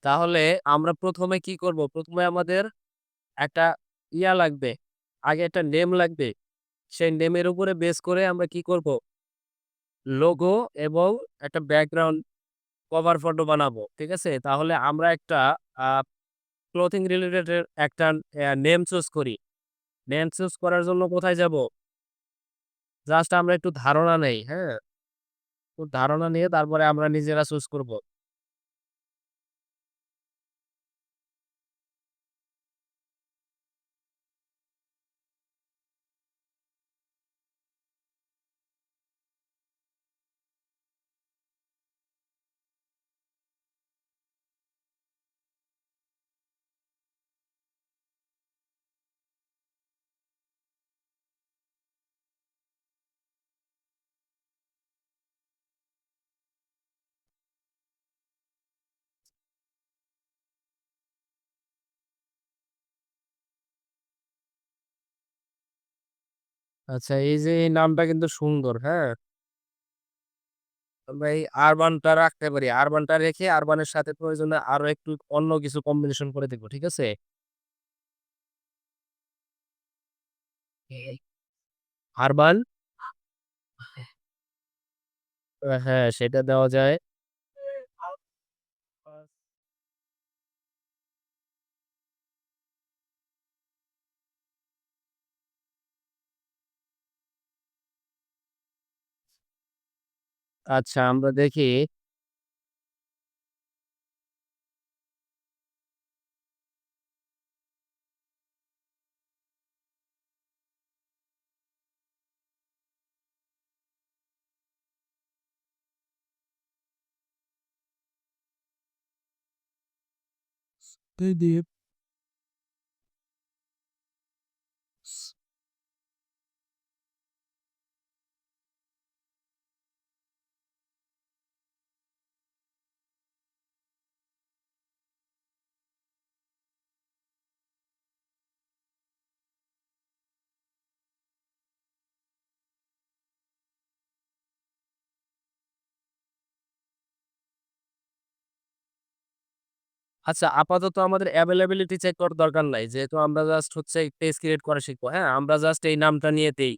তাহলে আমরা ১ম এ কি করব? ১ম এ আমাদের একটা লাগবে। আগে একটা নেম লাগবে। সেই নেমের উপরে বেস করে আমরা কি করব? লোগো এবং একটা ব্যাকগ্রাউন্ড কভার ফটো বানাবো। ঠিক আছে? তাহলে আমরা একটা আ ক্লথিং রিলেটেড এর একটা নেম চুজ করি। নেম চুজ করার জন্য কোথায় যাব? জাস্ট আমরা একটু ধারণা নেই, হ্যাঁ? একটু ধারণা নিয়ে তারপরে আমরা নিজেরা চুজ করব। আচ্ছা এই যে এই নামটা কিন্তু সুন্দর, হ্যাঁ? আমরা এই আরবানটা রাখতে পারি। আরবানটা রেখে আরবানের সাথে প্রয়োজনে আরো একটু অন্য কিছু কম্বিনেশন করে দেখব। ঠিক আছে? আরবান হ্যাঁ, সেটা দেওয়া যায়। আচ্ছা আমরা দেখি দ্বীপ আচ্ছা আপাতত আমাদের এভেইলেবিলিটি চেক করার দরকার নাই। যেহেতু আমরা জাস্ট হচ্ছে পেজ ক্রিয়েট করা শিখবো, হ্যাঁ? আমরা জাস্ট এই নামটা নিয়ে দেই।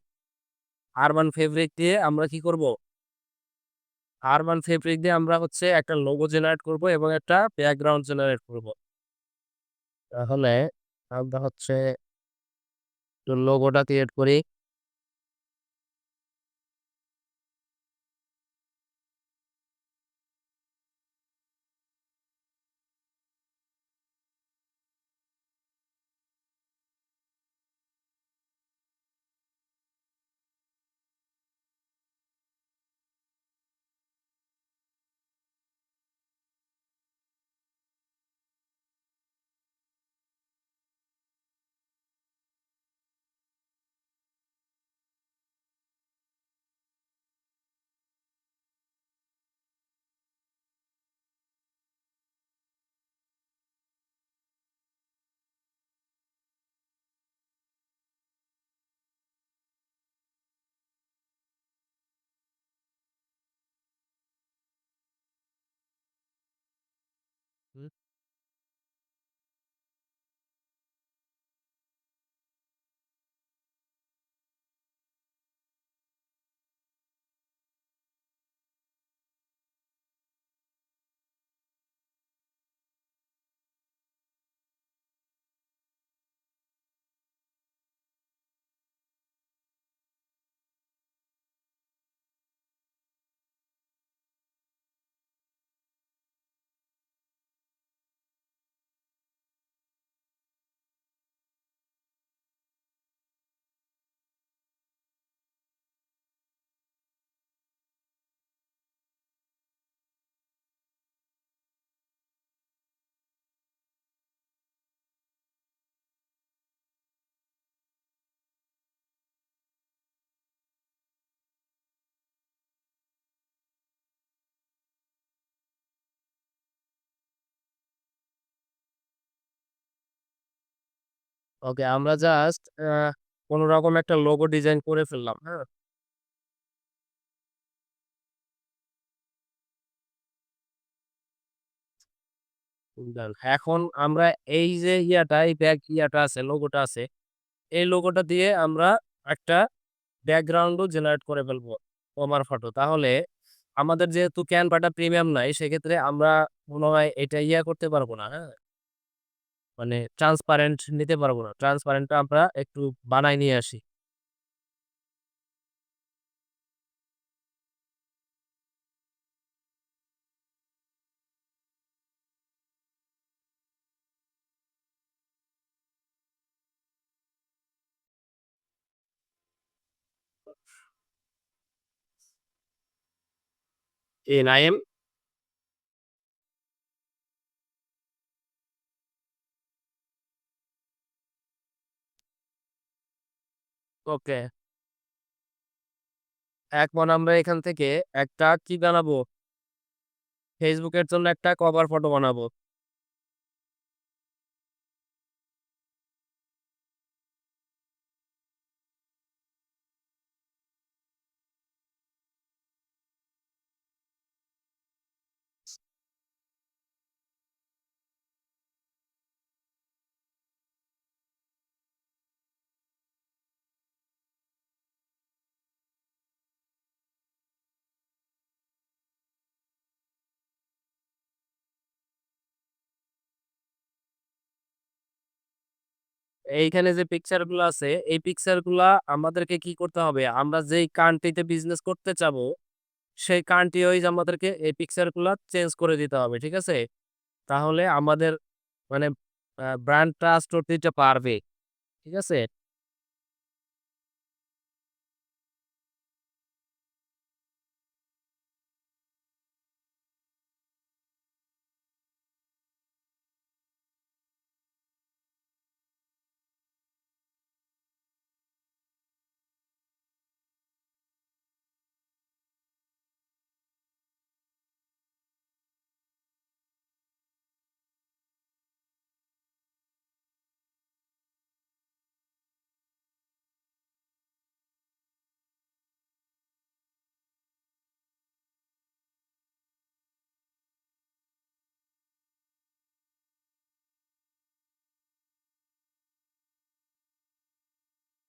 আরবান ফেব্রিক দিয়ে আমরা কি করব? আরবান ফেব্রিক দিয়ে আমরা হচ্ছে একটা লোগো জেনারেট করব এবং একটা ব্যাকগ্রাউন্ড জেনারেট করব। তাহলে আমরা হচ্ছে লোগোটা ক্রিয়েট করি। হুম। ওকে আমরা জাস্ট কোনরকম একটা লোগো ডিজাইন করে ফেললাম, হ্যাঁ? ডান। এখন আমরা এই যে ইয়াটা, এই ব্যাক ইয়াটা আছে, লোগোটা আছে, এই লোগোটা দিয়ে আমরা একটা ব্যাকগ্রাউন্ডও জেনারেট করে ফেলবো ওমার ফটো। তাহলে আমাদের যেহেতু ক্যানভাটা প্রিমিয়াম নাই, সেক্ষেত্রে আমরা মনে হয় এটা ইয়া করতে পারবো না, হ্যাঁ? মানে ট্রান্সপারেন্ট নিতে পারবো না। ট্রান্সপারেন্টটা আমরা একটু বানায় নিয়ে আসি। নাইম? ওকে। এখন আমরা এখান থেকে একটা কি বানাবো? Facebook এর জন্য একটা কভার ফটো বানাবো। এইখানে যে পিকচার গুলো আছে, এই পিকচার গুলা আমাদেরকে কি করতে হবে? আমরা যেই কান্ট্রিতে বিজনেস করতে চাবো, সেই কান্ট্রি ওয়াইজ আমাদেরকে এই পিকচার গুলা চেঞ্জ করে দিতে হবে। ঠিক আছে? তাহলে আমাদের মানে ব্র্যান্ড ট্রাস্ট দিতে পারবে। ঠিক আছে?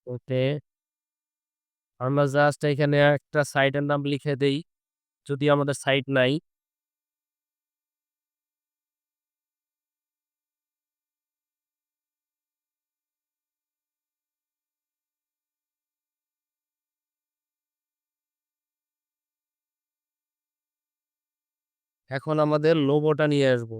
ওকে। আমরা জাস্ট এখানে একটা সাইটের নাম লিখে দেই। যদি আমাদের সাইট নাই। এখন আমাদের লোগোটা নিয়ে আসবো।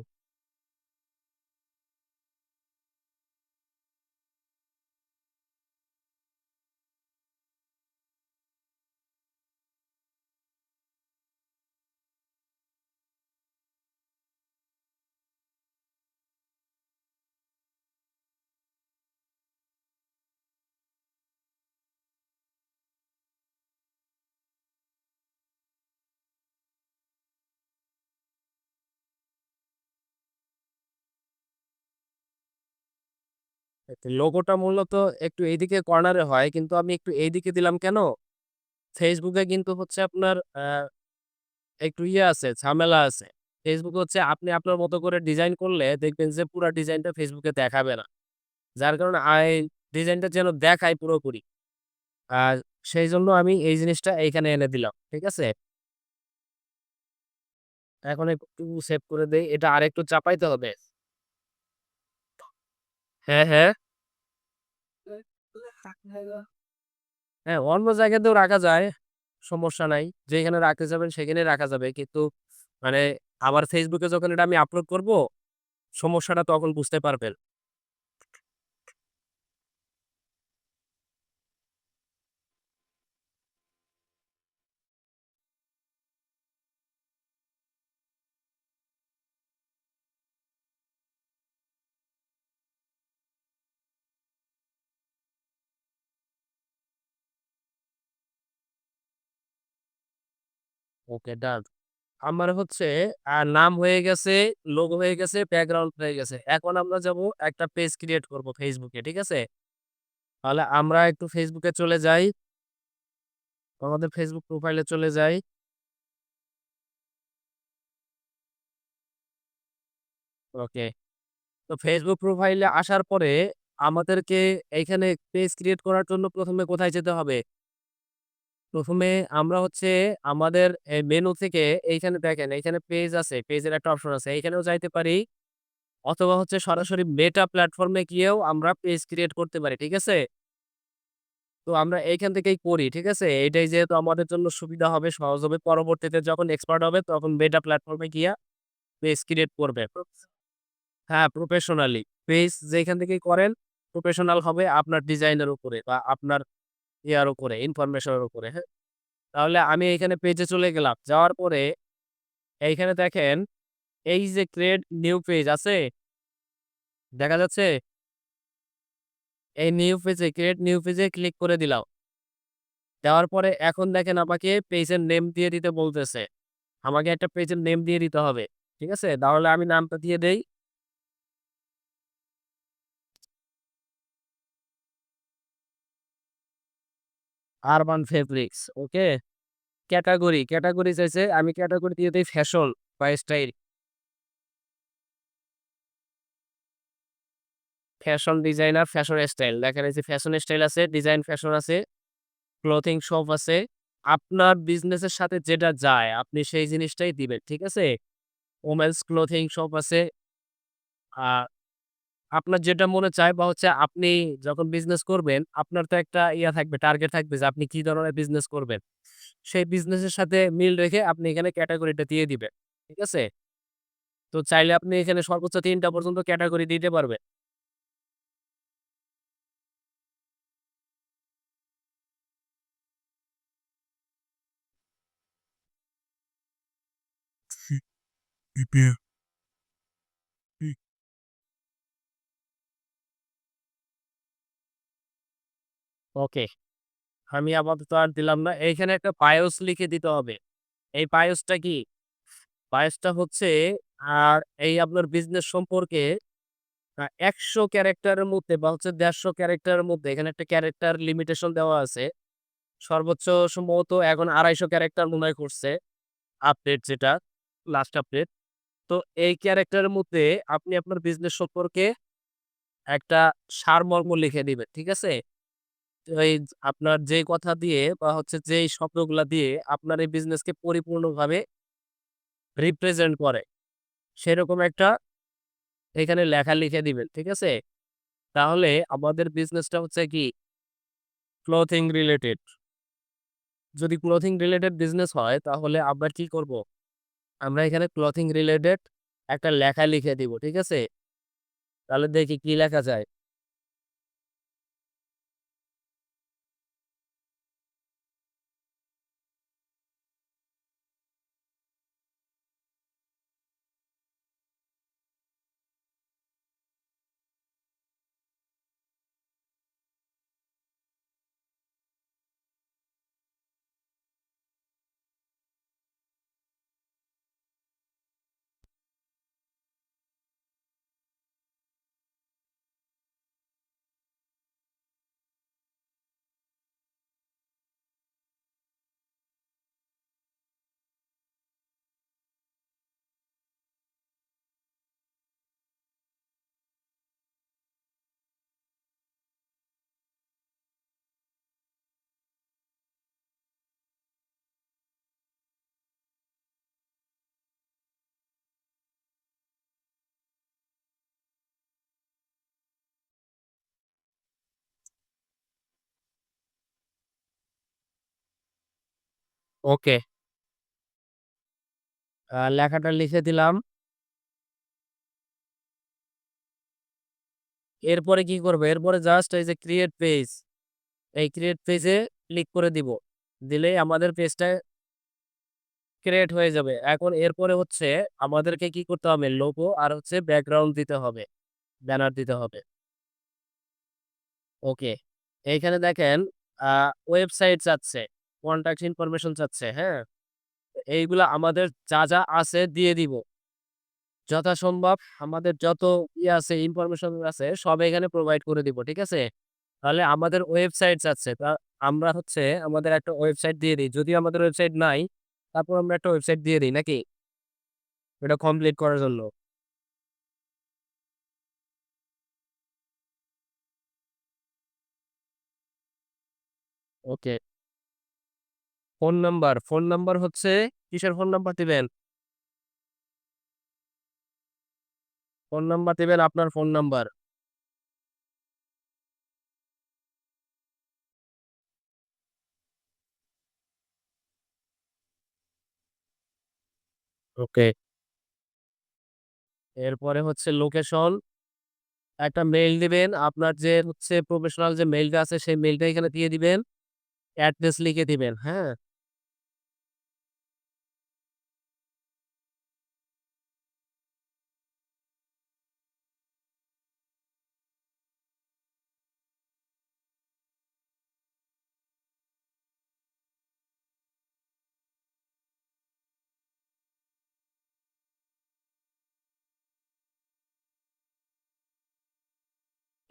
লোগোটা মূলত একটু এইদিকে কর্নারে হয়, কিন্তু আমি একটু এইদিকে দিলাম কেন? Facebook এ কিন্তু হচ্ছে আপনার একটু ইয়ে আছে, ঝামেলা আছে। Facebook হচ্ছে আপনি আপনার মতো করে ডিজাইন করলে দেখবেন যে পুরা ডিজাইনটা Facebook এ দেখাবে না। যার কারণে ডিজাইনটা যেন দেখায় পুরোপুরি। আর সেইজন্য আমি এই জিনিসটা এইখানে এনে দিলাম। ঠিক আছে? এখন একটু সেভ করে দেই। এটা আরেকটু চাপাইতে হবে। হ্যাঁ, হ্যাঁ। হ্যাঁ, অন্য জায়গাতেও রাখা যায়। সমস্যা নাই। যেখানে রাখতে চাবেন সেখানেই রাখা যাবে। কিন্তু মানে আমার Facebook এ যখন এটা আমি আপলোড করব, সমস্যাটা তখন বুঝতে পারবেন। ওকে, ডান। আমার হচ্ছে নাম হয়ে গেছে, লোগো হয়ে গেছে, ব্যাকগ্রাউন্ড হয়ে গেছে। এখন আমরা যাবো একটা পেজ ক্রিয়েট করব Facebook এ। ঠিক আছে? তাহলে আমরা একটু Facebook এ চলে যাই। আমাদের Facebook প্রোফাইলে চলে যাই। ওকে। তো Facebook প্রোফাইলে আসার পরে আমাদেরকে এইখানে পেজ ক্রিয়েট করার জন্য ১ম এ কোথায় যেতে হবে? ১ম এ আমরা হচ্ছে আমাদের মেনু থেকে এইখানে দেখেন, এইখানে পেজ আছে। পেজের একটা অপশন আছে। এইখানেও যাইতে পারি অথবা হচ্ছে সরাসরি মেটা প্ল্যাটফর্মে গিয়েও আমরা পেজ ক্রিয়েট করতে পারি। ঠিক আছে? তো আমরা এইখান থেকেই করি। ঠিক আছে? এইটাই যেহেতু আমাদের জন্য সুবিধা হবে, সহজ হবে। পরবর্তীতে যখন এক্সপার্ট হবে তখন মেটা প্ল্যাটফর্মে গিয়া পেজ ক্রিয়েট করবে। হ্যাঁ, প্রফেশনালি। পেজ যেখান থেকেই করেন প্রফেশনাল হবে আপনার ডিজাইনের উপরে বা আপনার ইয়ার উপরে, ইনফরমেশনের উপরে, হ্যাঁ? তাহলে আমি এইখানে পেজে চলে গেলাম। যাওয়ার পরে এইখানে দেখেন এই যে ক্রিয়েট নিউ পেজ আছে, দেখা যাচ্ছে? এই নিউ পেজে ক্রিয়েট নিউ পেজে ক্লিক করে দিলাম। দেওয়ার পরে এখন দেখেন আমাকে পেজের নেম দিয়ে দিতে বলতেছে। আমাকে একটা পেজের নেম দিয়ে দিতে হবে। ঠিক আছে? তাহলে আমি নামটা দিয়ে দেই আরবান ফেব্রিক্স। ওকে? ক্যাটেগরি চাইছে। আমি ক্যাটেগরি দিয়ে দেই ফ্যাশন বা style. Fashion designer, fashion style. দেখেন এই যে ফ্যাশন স্টাইল আছে, ডিজাইন ফ্যাশন আছে, ক্লথিং শপ আছে। আপনার বিজনেসের সাথে যেটা যায় আপনি সেই জিনিসটাই দিবেন। ঠিক আছে? ওমেন্স ক্লথিং শপ আছে। আ আপনার যেটা মনে চায় বা হচ্ছে আপনি যখন বিজনেস করবেন, আপনার তো একটা ইয়া থাকবে, টার্গেট থাকবে যে আপনি কি ধরনের বিজনেস করবেন। সেই বিজনেসের সাথে মিল রেখে আপনি এখানে ক্যাটেগরিটা দিয়ে দিবেন। ঠিক আছে? তো চাইলে আপনি এখানে সর্বোচ্চ ৩ টা পর্যন্ত ক্যাটেগরি দিতে পারবেন। Prepare. ওকে। আমি আপাতত আর দিলাম না। এইখানে একটা বায়োস লিখে দিতে হবে। এই বায়োসটা কি? বায়োসটা হচ্ছে আর এই আপনার বিজনেস সম্পর্কে ১০০ ক্যারেক্টারের মধ্যে বা হচ্ছে ১৫০ ক্যারেক্টারের মধ্যে এখানে একটা ক্যারেক্টার লিমিটেশন দেওয়া আছে। সর্বোচ্চ সম্ভবত এখন ২৫০ ক্যারেক্টার মনে হয় করছে আপডেট যেটা, লাস্ট আপডেট। তো এই ক্যারেক্টারের মধ্যে আপনি আপনার বিজনেস সম্পর্কে একটা সারমর্ম লিখে দিবেন। ঠিক আছে? তো এই আপনার যেই কথা দিয়ে বা হচ্ছে যেই শব্দগুলা দিয়ে আপনার এই বিজনেসকে পরিপূর্ণভাবে রিপ্রেজেন্ট করে, সেরকম একটা এখানে লেখা লিখে দিবেন। ঠিক আছে? তাহলে আমাদের বিজনেসটা হচ্ছে কি ক্লথিং রিলেটেড। যদি ক্লথিং রিলেটেড বিজনেস হয় তাহলে আমরা কি করব? আমরা এখানে ক্লথিং রিলেটেড একটা লেখা লিখে দিব। ঠিক আছে? তাহলে দেখি কি লেখা যায়। ওকে। লেখাটা লিখে দিলাম। এরপরে কি করব? এরপরে জাস্ট এই যে ক্রিয়েট পেজ, এই ক্রিয়েট পেজে ক্লিক করে দিব। দিলেই আমাদের পেজটা ক্রিয়েট হয়ে যাবে। এখন এরপরে হচ্ছে আমাদেরকে কি করতে হবে? লোগো আর হচ্ছে ব্যাকগ্রাউন্ড দিতে হবে। ব্যানার দিতে হবে। ওকে। এইখানে দেখেন আ ওয়েবসাইট চাচ্ছে, কনট্যাক্ট ইনফরমেশন চাচ্ছে, হ্যাঁ? এইগুলা আমাদের যা আছে দিয়ে দিব। যথাসম্ভব আমাদের যত আছে ইনফরমেশন আছে সব এখানে প্রোভাইড করে দিব। ঠিক আছে? তাহলে আমাদের ওয়েবসাইট চাচ্ছে। আমরা হচ্ছে আমাদের একটা ওয়েবসাইট দিয়ে দেই। যদিও আমাদের ওয়েবসাইট নাই, তারপর আমরা একটা ওয়েবসাইট দিয়ে দেই নাকি? এটা কমপ্লিট করার জন্য। ওকে। ফোন নাম্বার হচ্ছে কিসের ফোন নাম্বার দিবেন? ফোন নাম্বার দিবেন আপনার ফোন নাম্বার। ওকে। এরপরে হচ্ছে লোকেশন, একটা মেইল দিবেন। আপনার যে হচ্ছে প্রফেশনাল যে মেইলটা আছে সেই মেইলটা এখানে দিয়ে দিবেন। অ্যাড্রেস লিখে দিবেন, হ্যাঁ?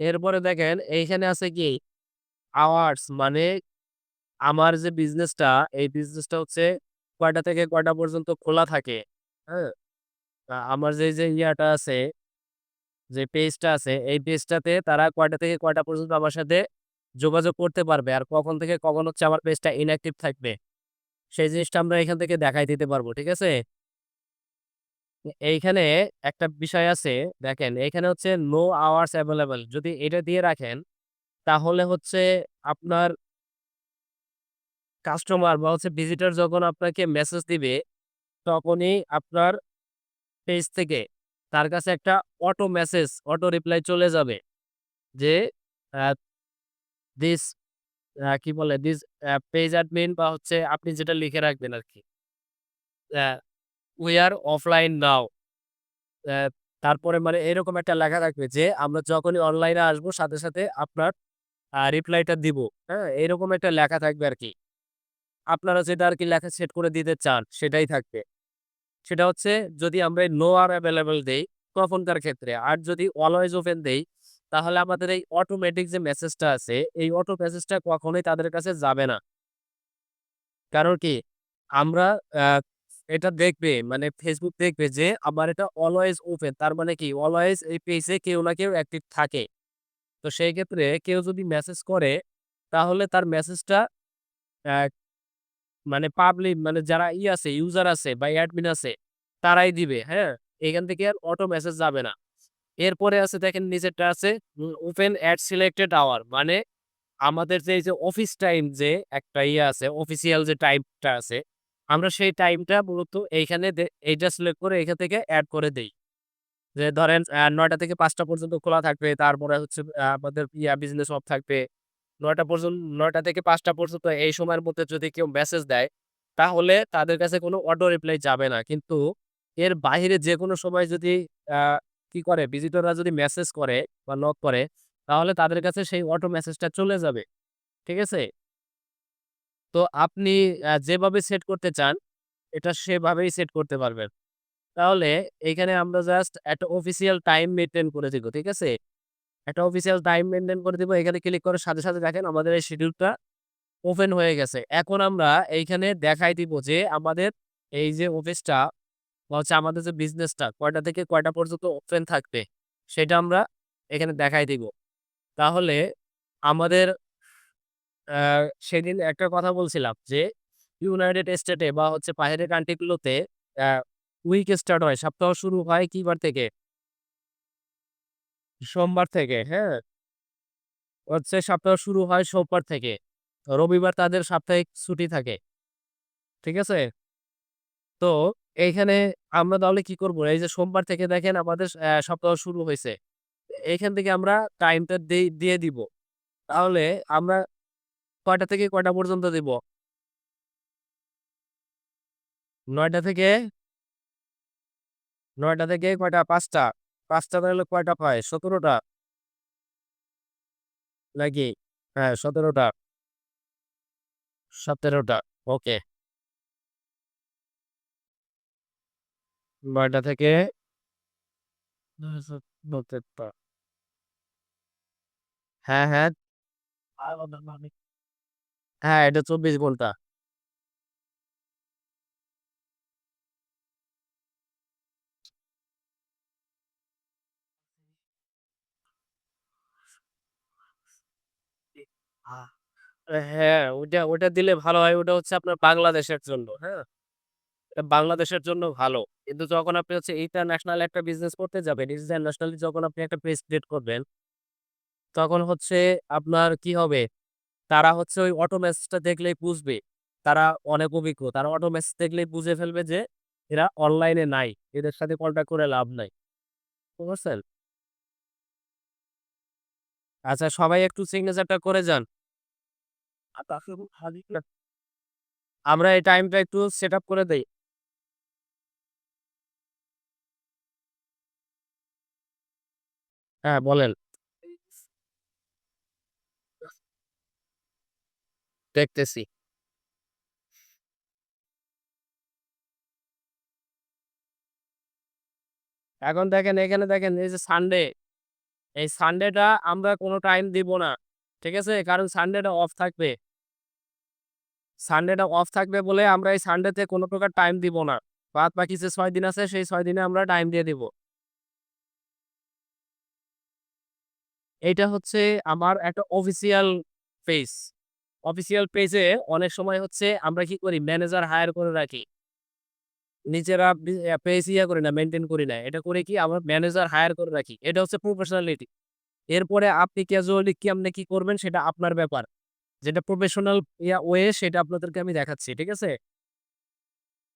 এরপরে দেখেন এইখানে আছে কি আওয়ার্স মানে আমার যে বিজনেসটা, এই বিজনেসটা হচ্ছে কয়টা থেকে কয়টা পর্যন্ত খোলা থাকে, হ্যাঁ? আমার যে ইয়াটা আছে, যে পেজটা আছে, এই পেজটাতে তারা কয়টা থেকে কয়টা পর্যন্ত আমার সাথে যোগাযোগ করতে পারবে। আর কখন থেকে কখন হচ্ছে আমার পেজটা ইনঅ্যাক্টিভ থাকবে। সেই জিনিসটা আমরা এখান থেকে দেখাই দিতে পারবো। ঠিক আছে? এইখানে একটা বিষয় আছে, দেখেন এইখানে হচ্ছে নো আওয়ার্স এভেইলেবল। যদি এটা দিয়ে রাখেন তাহলে হচ্ছে আপনার কাস্টমার বা হচ্ছে ভিজিটর যখন আপনাকে মেসেজ দিবে, তখনই আপনার পেজ থেকে তার কাছে একটা অটো মেসেজ, অটো রিপ্লাই চলে যাবে যে আ দিস কি বলে? দিস পেজ অ্যাডমিন বা হচ্ছে আপনি যেটা লিখে রাখবেন আরকি। অ্যা উই আর অফলাইন নাও। অ্যা তারপরে মানে এরকম একটা লেখা থাকবে যে আমরা যখনই অনলাইনে আসবো সাথে, সাথে আপনার রিপ্লাইটা দিব। হ্যাঁ? এরকম একটা লেখা থাকবে আরকি। আপনারা যেটা আরকি লেখা সেট করে দিতে চান সেটাই থাকবে। সেটা হচ্ছে যদি আমরা এই নো আর এভেইলেবল দেই তখনকার ক্ষেত্রে। আর যদি অলওয়েজ ওপেন দেই তাহলে আমাদের এই অটোমেটিক যে মেসেজটা আছে এই অটো মেসেজটা কখনোই তাদের কাছে যাবে না। কারণ কি? আমরা আ এটা দেখবে মানে Facebook দেখবে যে আমার এটা অলওয়েজ ওপেন। তার মানে কি? অলওয়েজ এই পেজে কেউ না কেউ অ্যাক্টিভ থাকে। তো সেই ক্ষেত্রে কেউ যদি মেসেজ করে তাহলে তার মেসেজটা অ্যা মানে পাবলিক মানে যারা আছে, ইউজার আছে বা অ্যাডমিন আছে তারাই দিবে, হ্যাঁ? এখান থেকে আর অটো মেসেজ যাবে না। এরপরে আছে দেখেন নিচেরটা আছে ওপেন এট সিলেক্টেড আওয়ার মানে আমাদের যে এই যে অফিস টাইম যে একটা আছে, অফিসিয়াল যে টাইমটা আছে, আমরা সেই টাইমটা মূলত এইখানে এইটা সিলেক্ট করে এখান থেকে এড করে দেই। যে ধরেন ৯টা থেকে ৫টা পর্যন্ত খোলা থাকবে। তারপরে হচ্ছে আমাদের বিজনেস অফ থাকবে। ৯টা থেকে ৫টা পর্যন্ত এই সময়ের মধ্যে যদি কেউ মেসেজ দেয়, তাহলে তাদের কাছে কোনো অটো রিপ্লাই যাবে না। কিন্তু এর বাহিরে যেকোনো সময় যদি আ কি করে ভিজিটররা যদি মেসেজ করে বা নক করে, তাহলে তাদের কাছে সেই অটো মেসেজটা চলে যাবে। ঠিক আছে? তো আপনি যেভাবে সেট করতে চান, এটা সেভাবেই সেট করতে পারবেন। তাহলে এইখানে আমরা জাস্ট একটা অফিসিয়াল টাইম মেইনটেইন করে দিব। ঠিক আছে? একটা অফিসিয়াল টাইম মেইনটেইন করে দিব। এখানে ক্লিক করার সাথে, সাথে দেখেন আমাদের এই শিডিউলটা ওপেন হয়ে গেছে। এখন আমরা এইখানে দেখাই দিব যে আমাদের এই যে অফিসটা বা হচ্ছে আমাদের যে বিজনেসটা কয়টা থেকে কয়টা পর্যন্ত ওপেন থাকবে সেটা আমরা এখানে দেখাই দিব। তাহলে আমাদের আ সেদিন একটা কথা বলছিলাম যে ইউনাইটেড স্টেটে বা হচ্ছে বাইরের কান্ট্রি গুলোতে আ উইক স্টার্ট হয়। সপ্তাহ শুরু হয় কি বার থেকে? সোমবার থেকে, হ্যাঁ? হচ্ছে সপ্তাহ শুরু হয় সোমবার থেকে। রবিবার তাদের সাপ্তাহিক ছুটি থাকে। ঠিক আছে? তো এইখানে আমরা তাহলে কি করব? এই যে সোমবার থেকে দেখেন আমাদের সপ্তাহ শুরু হইছে। এইখান থেকে আমরা টাইমটা দিয়ে দিব। তাহলে আমরা কয়টা থেকে কয়টা পর্যন্ত দিব? ৯টা থেকে ৯টা থেকে কয়টা? ৫টা। ৫টা তাহলে কয়টা হয়? ১৭ টা নাকি? হ্যাঁ, ১৭ টা, ১৭ টা। ওকে। ৯টা থেকে হ্যাঁ, হ্যাঁ। হ্যাঁ, এটা ২৪ ঘন্টা। হ্যাঁ, ওইটা দিলে ভালো হয়। ওটা হচ্ছে আপনার বাংলাদেশের জন্য, হ্যাঁ? এটা বাংলাদেশের জন্য ভালো। কিন্তু যখন আপনি হচ্ছে ইন্টারন্যাশনাল একটা বিজনেস করতে যাবেন, ইন্টারন্যাশনালি যখন আপনি একটা পেজ ক্রিয়েট করবেন, তখন হচ্ছে আপনার কি হবে? তারা হচ্ছে ওই অটো মেসেজটা দেখলেই বুঝবে। তারা অনেক অভিজ্ঞ। তারা অটো মেসেজ দেখলেই বুঝে ফেলবে যে এরা অনলাইনে নাই। এদের সাথে কনট্যাক্ট করে লাভ নাই। বুঝতে পারছেন? আচ্ছা সবাই একটু সিগনেচারটা করে যান। আমরা এই টাইমটা একটু সেটআপ করে দেই। হ্যাঁ, বলেন। দেখতেছি। এখন দেখেন এখানে দেখেন এই যে সানডে, এই সানডেটা আমরা কোনো টাইম দিব না। ঠিক আছে? কারণ সানডেটা অফ থাকবে। সানডেটা অফ থাকবে বলে আমরা এই সানডেতে কোনো প্রকার টাইম দিব না। বাদ বাকি যে ৬ দিন আছে সেই ৬ দিনে আমরা টাইম দিয়ে দিব। এইটা হচ্ছে আমার একটা অফিসিয়াল পেজ। অফিসিয়াল পেজে অনেক সময় হচ্ছে আমরা কি করি ম্যানেজার হায়ার করে রাখি। নিজেরা পেজ করি না, মেইনটেইন করি না। এটা করে কি আমরা ম্যানেজার হায়ার করে রাখি। এটা হচ্ছে প্রফেশনালিটি। এরপরে আপনি ক্যাজুয়ালি কেমনে কি করবেন সেটা আপনার ব্যাপার। যেটা প্রফেশনাল ওয়ে সেটা আপনাদেরকে আমি দেখাচ্ছি। ঠিক আছে?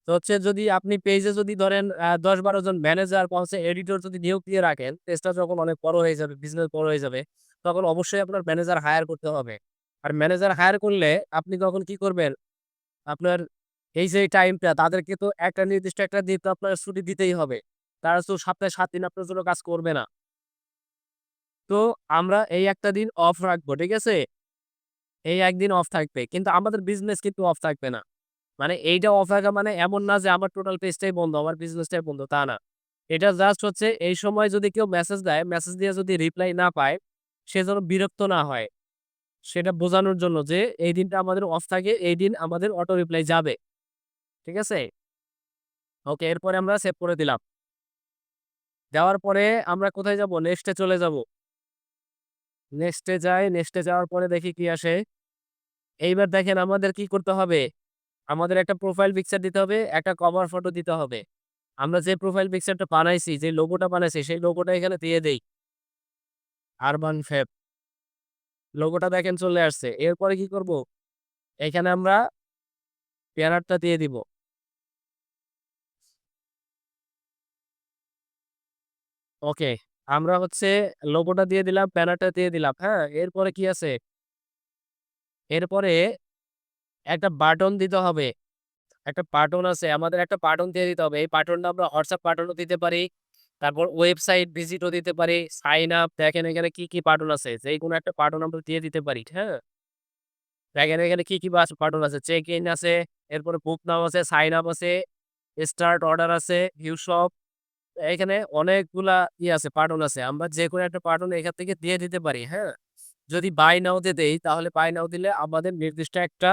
তো হচ্ছে যদি আপনি পেজে যদি ধরেন ১০-১২ জন ম্যানেজার হচ্ছে এডিটর যদি নিয়োগ দিয়ে রাখেন, পেজটা যখন অনেক বড় হয়ে যাবে, বিজনেস বড় হয়ে যাবে, তখন অবশ্যই আপনার ম্যানেজার হায়ার করতে হবে। আর ম্যানেজার হায়ার করলে আপনি তখন কি করবেন? আপনার এই যে টাইমটা তাদেরকে তো একটা নির্দিষ্ট একটা দিন তো আপনার ছুটি দিতেই হবে। তারা তো সপ্তাহে ৭ দিন আপনার জন্য কাজ করবে না। তো আমরা এই একটা দিন অফ রাখবো। ঠিক আছে? এই একদিন অফ থাকবে। কিন্তু আমাদের বিজনেস কিন্তু অফ থাকবে না। মানে এইটা অফ রাখা মানে এমন না যে আমার টোটাল পেজটাই বন্ধ, আমার বিজনেসটাই বন্ধ, তা না। এটা জাস্ট হচ্ছে এই সময় যদি কেউ মেসেজ দেয়, মেসেজ দিয়ে যদি রিপ্লাই না পায়, সে যেন বিরক্ত না হয়। সেটা বোঝানোর জন্য যে এই দিনটা আমাদের অফ থাকে, এই দিন আমাদের অটো রিপ্লাই যাবে। ঠিক আছে? ওকে এরপরে আমরা সেভ করে দিলাম। দেওয়ার পরে আমরা কোথায় যাব? নেক্সট এ চলে যাব। নেক্সট এ যাই, নেক্সট এ যাওয়ার পরে দেখি কি আসে। এইবার দেখেন আমাদের কি করতে হবে? আমাদের একটা প্রোফাইল পিকচার দিতে হবে, একটা কভার ফটো দিতে হবে। আমরা যে প্রোফাইল পিকচারটা বানাইছি, যে লোগোটা বানাইছি, সেই লোগোটা এখানে দিয়ে দেই। Urban fab. লোগোটা দেখেন চলে আসছে। এরপরে কি করব? এখানে আমরা ব্যানারটা দিয়ে দিব। ওকে। আমরা হচ্ছে লোগোটা দিয়ে দিলাম, ব্যানারটা দিয়ে দিলাম। হ্যাঁ? এরপরে কি আছে? এরপরে একটা বাটন দিতে হবে। একটা বাটন আছে। আমাদের একটা বাটন দিয়ে দিতে হবে। এই বাটনটা আমরা WhatsApp বাটনও দিতে পারি। তারপর ওয়েবসাইট ভিজিটও দিতে পারি। সাইন আপ দেখেন এখানে কি বাটন আছে। যেকোনো একটা বাটন আমরা দিয়ে দিতে পারি। হ্যাঁ? দেখেন এখানে কি বাটন আছে। চেক ইন আছে, এরপরে বুক নাও আছে, সাইন আপ আছে, স্টার্ট অর্ডার আছে, ভিউ শপ। এখানে অনেকগুলা আছে বাটন আছে। আমরা যেকোনো একটা বাটন এখান থেকে দিয়ে দিতে পারি। হ্যাঁ? যদি বাই নাও তে দেই তাহলে বাই নাও দিলে আমাদের নির্দিষ্ট একটা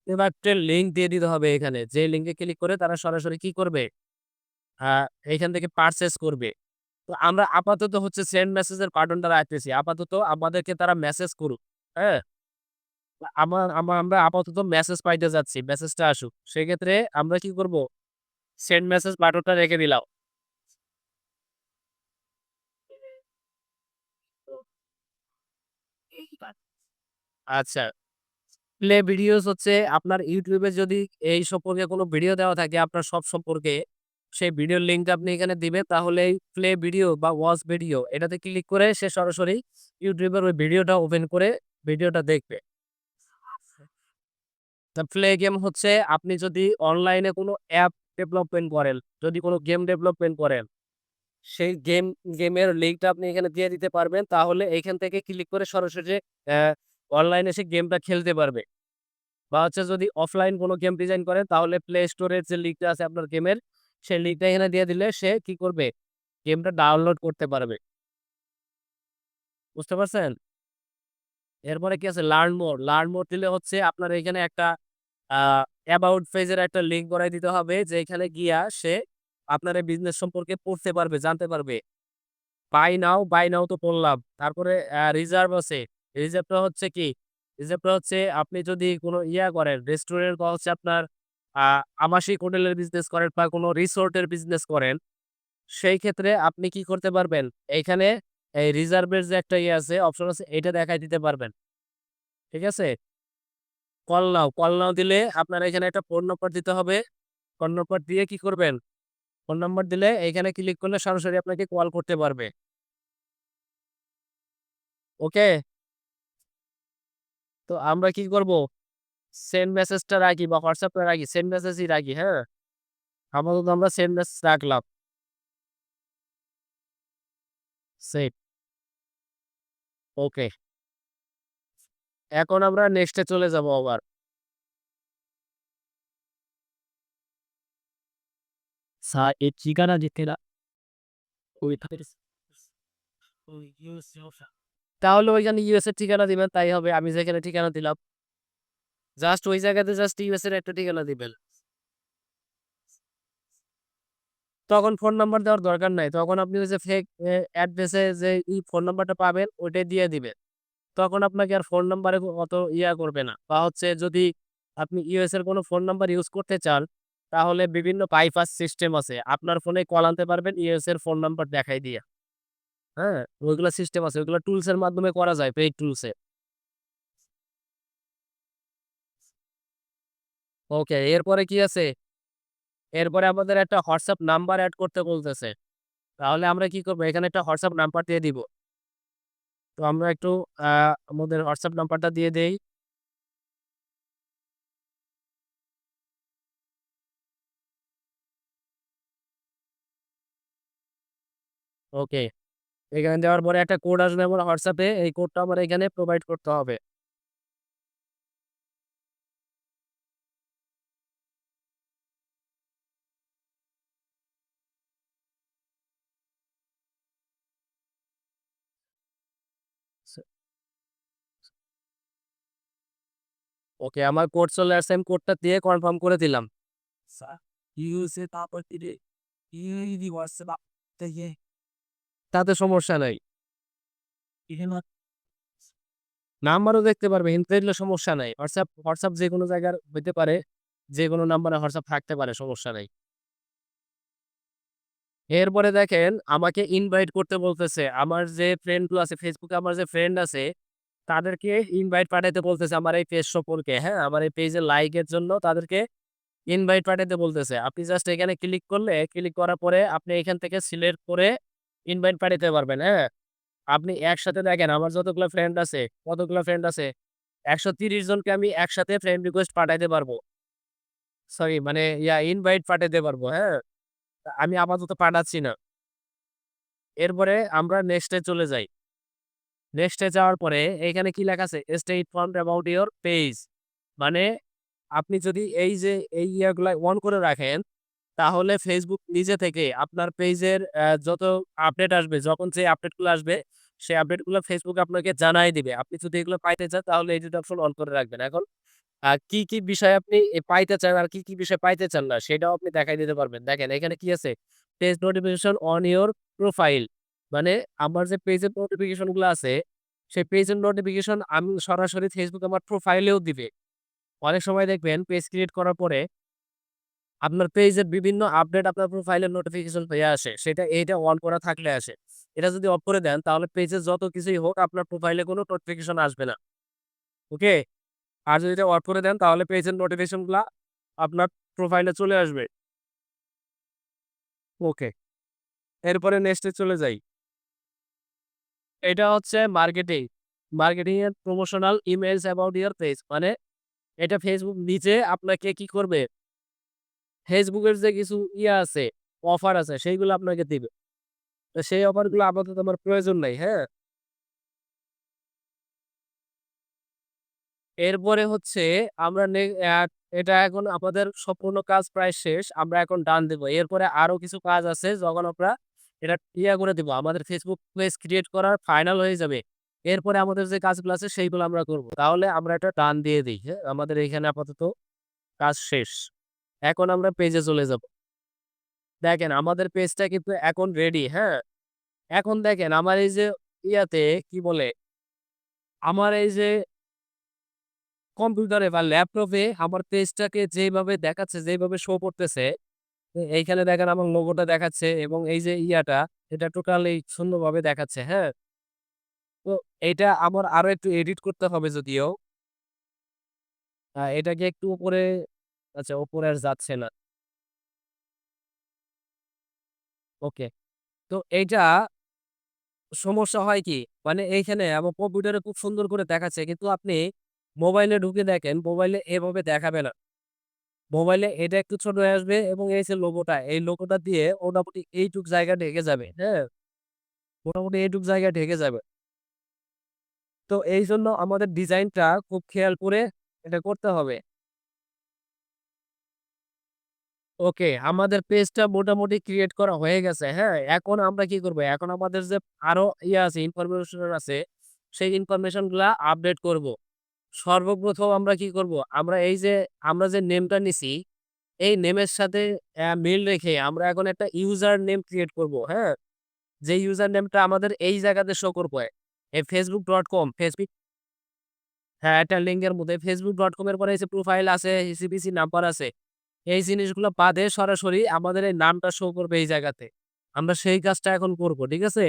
প্রোডাক্টের লিঙ্ক দিয়ে দিতে হবে এখানে। যে লিঙ্কে ক্লিক করে তারা সরাসরি কি করবে? আ এইখান থেকে পারচেজ করবে। তো আমরা আপাতত হচ্ছে সেন্ড মেসেজের বাটনটা রাখতেছি। আপাতত আমাদেরকে তারা মেসেজ করুক। হ্যাঁ? আমরা আপাতত মেসেজ পাইতে যাচ্ছি। মেসেজটা আসুক। সেক্ষেত্রে আমরা কি করব? সেন্ড মেসেজ বাটনটা রেখে দিলাম। আচ্ছা। প্লে ভিডিওস হচ্ছে আপনার YouTube এ যদি এই সম্পর্কে কোনো ভিডিও দেওয়া থাকে আপনার সব সম্পর্কে, সেই ভিডিওর লিঙ্কটা আপনি এখানে দিবেন তাহলে এই প্লে ভিডিও বা ওয়াচ ভিডিও এটাতে ক্লিক করে সে সরাসরি YouTube এর ওই ভিডিওটা ওপেন করে ভিডিওটা দেখবে। তা প্লে গেম হচ্ছে আপনি যদি অনলাইনে কোনো অ্যাপ ডেভেলপমেন্ট করেন, যদি কোনো গেম ডেভেলপমেন্ট করেন, সেই গেমের লিঙ্কটা আপনি এখানে দিয়ে দিতে পারবেন। তাহলে এইখান থেকে ক্লিক করে সরাসরি অ্যা অনলাইনে এসে গেমটা খেলতে পারবে। বা হচ্ছে যদি অফলাইন কোনো গেম ডিজাইন করেন তাহলে প্লে স্টোরের যে লিঙ্কটা আছে আপনার গেমের, সেই লিঙ্কটা এখানে দিয়ে দিলে সে কি করবে? গেমটা ডাউনলোড করতে পারবে। বুঝতে পারছেন? এরপরে কি আছে? Learn more. লার্ন মোর দিলে হচ্ছে আপনার এখানে একটা আ অ্যাবাউট পেজের একটা লিঙ্ক করায় দিতে হবে যেখানে গিয়া সে আপনার এই বিজনেস সম্পর্কে পড়তে পারবে, জানতে পারবে। বাই নাও তো করলাম। তারপরে রিজার্ভ আছে। রিজার্ভটা হচ্ছে কি? রিজার্ভটা হচ্ছে আপনি যদি কোনো করেন, রেস্টুরেন্ট বা হচ্ছে আপনার আ আবাসিক হোটেলের বিজনেস করেন বা কোনো রিসোর্টের বিজনেস করেন, সেই ক্ষেত্রে আপনি কি করতে পারবেন? এইখানে এই রিজার্ভের যে একটা আছে, অপশন আছে, এটা দেখায় দিতে পারবেন। ঠিক আছে? কল নাও দিলে আপনার এখানে একটা ফোন নম্বর দিতে হবে। ফোন নম্বর দিয়ে কি করবেন? ফোন নম্বর দিলে এইখানে ক্লিক করলে সরাসরি আপনাকে কল করতে পারবে। ওকে? তো আমরা কি করব? সেন্ড মেসেজটা রাখি বা WhatsApp টা রাখি, সেন্ড মেসেজই রাখি, হ্যাঁ? আপাতত আমরা সেন্ড মেসেজ রাখলাম। সেভ। ওকে। এখন আমরা নেক্সট এ চলে যাব আবার। স্যার এর ঠিকানা দিতে না ওই তাহলে ওইখানে ইউএস এর ঠিকানা দিবেন, তাই হবে। আমি যেখানে ঠিকানা দিলাম। জাস্ট ওই জায়গাতে জাস্ট ইউএস এর একটা ঠিকানা দিবেন। তখন ফোন নাম্বার দেওয়ার দরকার নাই। তখন আপনি ওই যে ফেক অ্যাড্রেসে যে ফোন নাম্বারটা পাবেন ওইটাই দিয়ে দিবেন। তখন আপনাকে আর ফোন নাম্বারে অত করবে না। বা হচ্ছে যদি আপনি ইউএস এর কোনো ফোন নাম্বার ইউজ করতে চান, তাহলে বিভিন্ন বাইপাস সিস্টেম আছে। আপনার ফোনে কল আনতে পারবেন ইউএস এর ফোন নাম্বার দেখাই দিয়া। হ্যাঁ? ওইগুলা সিস্টেম আছে। ওইগুলা টুলস এর মাধ্যমে করা যায়, পেইড টুলস এ। ওকে, এরপরে কি আছে? এরপরে আমাদের একটা WhatsApp নাম্বার এড করতে বলতেছে। তাহলে আমরা কি করব? এখানে একটা WhatsApp নাম্বার দিয়ে দিব। তো আমরা একটু আ আমাদের WhatsApp নাম্বারটা দিয়ে দেই। ওকে। এখানে দেওয়ার পরে একটা কোড আসবে আমার WhatsApp এ। এই কোডটা আমার এখানে প্রোভাইড করতে হবে। স ওকে, আমার কোড চলে আসছে। আমি কোডটা দিয়ে কনফার্ম করে দিলাম। স্যার ইউএসএ তারপর থেকে ইউএই হোয়াটসঅ্যাপ থেকে তাতে সমস্যা নাই। এখানে নাম্বারও দেখতে পারবে। হিন্দি দিলে সমস্যা নাই। WhatsApp যেকোনো জায়গার হইতে পারে। যেকোনো নাম্বারে WhatsApp থাকতে পারে, সমস্যা নাই। এরপরে দেখেন আমাকে ইনভাইট করতে বলতেছে। আমার যে ফ্রেন্ড গুলো আছে Facebook এ, আমার যে ফ্রেন্ড আছে তাদেরকে ইনভাইট পাঠাইতে বলতেছে আমার এই পেজ সম্পর্কে, হ্যাঁ? আমার এই পেজে লাইকের জন্য তাদেরকে ইনভাইট পাঠাইতে বলতেছে। আপনি জাস্ট এখানে ক্লিক করার পরে আপনি এখান থেকে সিলেক্ট করে ইনভাইট পাঠাইতে পারবেন, হ্যাঁ? আপনি একসাথে দেখেন আমার যতগুলা ফ্রেন্ড আছে, কতগুলা ফ্রেন্ড আছে? ১৩০ জনকে আমি একসাথে ফ্রেন্ড রিকোয়েস্ট পাঠাইতে পারবো। সরি মানে ইনভাইট পাঠাইতে পারবো, হ্যাঁ? আমি আপাতত পাঠাচ্ছি না। এরপরে আমরা নেক্সট এ চলে যাই। নেক্সট এ যাওয়ার পরে এইখানে কি লেখা আছে? Stay informed about your page. মানে আপনি যদি এই যে এই ইয়াগুলা অন করে রাখেন, তাহলে Facebook নিজে থেকে আপনার পেজের যত আপডেট আসবে, যখন যে আপডেটগুলো আসবে, সেই আপডেটগুলো Facebook আপনাকে জানায় দিবে। আপনি যদি এগুলো পাইতে চান তাহলে এই ২ টা অপশন অন করে রাখবেন। এখন কি, কি বিষয় আপনি পাইতে চান আর কি, কি বিষয় পাইতে চান না সেটাও আপনি দেখায় দিতে পারবেন। দেখেন এখানে কি আছে? Page notification on your profile. মানে আমার যে পেজের নোটিফিকেশন গুলো আছে, সেই পেজের নোটিফিকেশন আমি সরাসরি Facebook আমার প্রোফাইলেও দিবে। অনেক সময় দেখবেন পেজ ক্রিয়েট করার পরে আপনার পেজের বিভিন্ন আপডেট আপনার প্রোফাইলের নোটিফিকেশন হয়ে আসে। এইটা অন করা থাকলে আসে। এটা যদি অফ করে দেন তাহলে পেজে যত কিছুই হোক আপনার প্রোফাইলে কোনো নোটিফিকেশন আসবে না। ওকে? আর যদি এটা অফ করে দেন তাহলে পেজের নোটিফিকেশন গুলা আপনার প্রোফাইলে চলে আসবে। ওকে। এরপরে নেক্সট এ চলে যাই। এটা হচ্ছে মার্কেটিং। মার্কেটিং এর promotional emails about your page. মানে এটা Facebook নিজে আপনাকে কি করবে? Facebook এর যে কিছু আছে, অফার আছে সেইগুলো আপনাকে দিবে। তো সেই অফার গুলো আপাতত আমার প্রয়োজন নাই, হ্যাঁ? এরপরে হচ্ছে আমরা এটা এখন আমাদের সম্পূর্ণ কাজ প্রায় শেষ। আমরা এখন ডান দেব। এরপরে আরো কিছু কাজ আছে যখন আমরা এটা করে দিব। আমাদের Facebook পেজ ক্রিয়েট করা ফাইনাল হয়ে যাবে। এরপরে আমাদের যে কাজগুলো আছে সেইগুলো আমরা করব। তাহলে আমরা এটা ডান দিয়ে দেই, হ্যাঁ? আমাদের এখানে আপাতত কাজ শেষ। এখন আমরা পেজে চলে যাব। দেখেন আমাদের পেজটা কিন্তু এখন রেডি, হ্যাঁ? এখন দেখেন আমার এই যে ইয়াতে কি বলে? আমার এই যে কম্পিউটারে বা ল্যাপটপে আমার পেজটাকে যেভাবে দেখাচ্ছে, যেভাবে শো করতেছে, এইখানে দেখেন আমার লোগোটা দেখাচ্ছে এবং এই যে ইয়াটা, এটা টোটালি সুন্দরভাবে দেখাচ্ছে, হ্যাঁ? তো এইটা আমার আরো একটু এডিট করতে হবে যদিও। এটাকে একটু উপরে আচ্ছা উপরে আর যাচ্ছে না। ওকে। তো এইটা সমস্যা হয় কি? মানে এইখানে আমার কম্পিউটারে খুব সুন্দর করে দেখাচ্ছে। কিন্তু আপনি মোবাইলে ঢুকে দেখেন, মোবাইলে এভাবে দেখাবে না। মোবাইলে এটা একটু ছোট হয়ে আসবে এবং এই যে লোগোটা, এই লোগোটা দিয়ে মোটামুটি এইটুক জায়গা ঢেকে যাবে। হ্যাঁ? মোটামুটি এইটুক জায়গা ঢেকে যাবে। তো এইজন্য আমাদের ডিজাইনটা খুব খেয়াল করে এটা করতে হবে। ওকে, আমাদের পেজটা মোটামুটি ক্রিয়েট করা হয়ে গেছে। হ্যাঁ? এখন আমরা কি করব? এখন আমাদের যে আরো ইয়ে আছে, ইনফরমেশন আছে, সেই ইনফরমেশন গুলা আপডেট করব। সর্বপ্রথম আমরা কি করব? আমরা যে নেমটা নিছি, এই নেমের সাথে মিল রেখে আমরা এখন একটা ইউজার নেম ক্রিয়েট করব। হ্যাঁ? যে ইউজার নেমটা আমাদের এই জায়গাতে শো করবে। এই facebook.com হ্যাঁ, একটা লিঙ্কের মধ্যে facebook.com এর পরে এই যে প্রোফাইল আছে, ICPC নাম্বার আছে। এই জিনিসগুলো বাদে সরাসরি আমাদের এই নামটা শো করবে এই জায়গাতে। আমরা সেই কাজটা এখন করব। ঠিক আছে?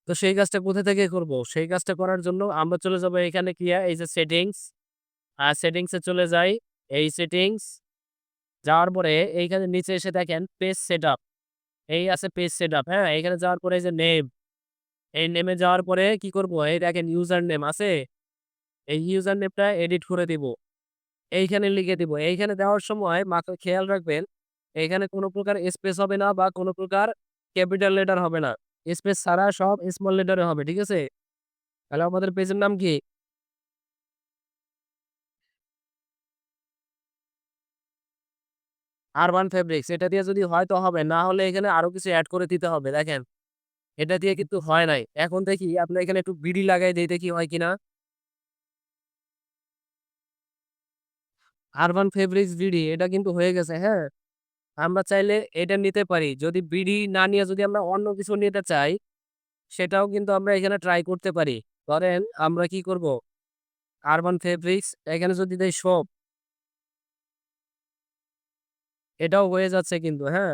তো সেই কাজটা কোথা থেকে করব? সেই কাজটা করার জন্য আমরা চলে যাব এখানে এই যে সেটিংস, সেটিংস এ চলে যাই। এই সেটিংস যাওয়ার পরে এইখানে নিচে এসে দেখেন পেজ সেটআপ। এই আছে পেজ সেটআপ, হ্যাঁ? এখানে যাওয়ার পরে এই যে নেম, এই নেমে যাওয়ার পরে কি করব? এই দেখেন ইউজার নেম আছে? এই ইউজার নেমটা এডিট করে দিব। এইখানে লিখে দিব। এইখানে দেওয়ার সময় মাথায় খেয়াল রাখবেন, এইখানে কোন প্রকার স্পেস হবে না বা কোন প্রকার ক্যাপিটাল লেটার হবে না। স্পেস ছাড়া সব স্মল লেটারে হবে। ঠিক আছে? তাহলে আমাদের পেজের নাম কি? Urban fabrics. এটা দিয়ে যদি হয় তো হবে। না হলে এখানে আরো কিছু এড করে দিতে হবে। দেখেন, এটা দিয়ে কিন্তু হয় নাই। এখন দেখি আপনার এখানে একটু বিডি লাগাই দেই দেখি হয় কিনা? আরবান ফেব্রিক্স বিডি এটা কিন্তু হয়ে গেছে, হ্যাঁ? আমরা চাইলে এটা নিতে পারি। যদি বিডি না নিয়ে যদি আমরা অন্য কিছু নিতে চাই, সেটাও কিন্তু আমরা এখানে ট্রাই করতে পারি। ধরেন আমরা কি করব? আরবান ফেব্রিক্স এখানে যদি দেই শপ, এটাও হয়ে যাচ্ছে কিন্তু, হ্যাঁ?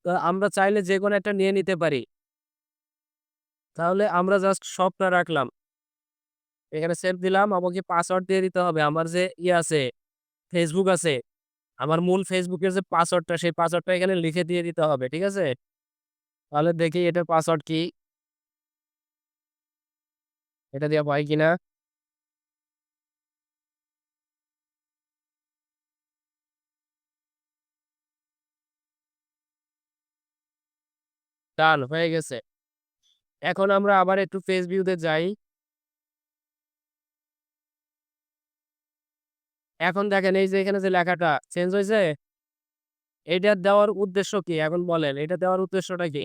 তো আমরা চাইলে যেকোনো একটা নিয়ে নিতে পারি। তাহলে আমরা জাস্ট শপটা রাখলাম। এখানে সেভ দিলাম। আমাকে পাসওয়ার্ড দিয়ে দিতে হবে। আমার যে আছে, ফেসবুক আছে। আমার মূল ফেসবুকের যে পাসওয়ার্ডটা, সেই পাসওয়ার্ডটা এখানে লিখে দিয়ে দিতে হবে। ঠিক আছে? তাহলে দেখি এটার পাসওয়ার্ড কি? এটা দেওয়া হয় কিনা? ডান হয়ে গেছে। এখন আমরা আবার একটু পেজ ভিউতে যাই। এখন দেখেন এই যে এখানে যে লেখাটা চেঞ্জ হইছে? এটা দেওয়ার উদ্দেশ্য কি? এখন বলেন, এটা দেওয়ার উদ্দেশ্যটা কি?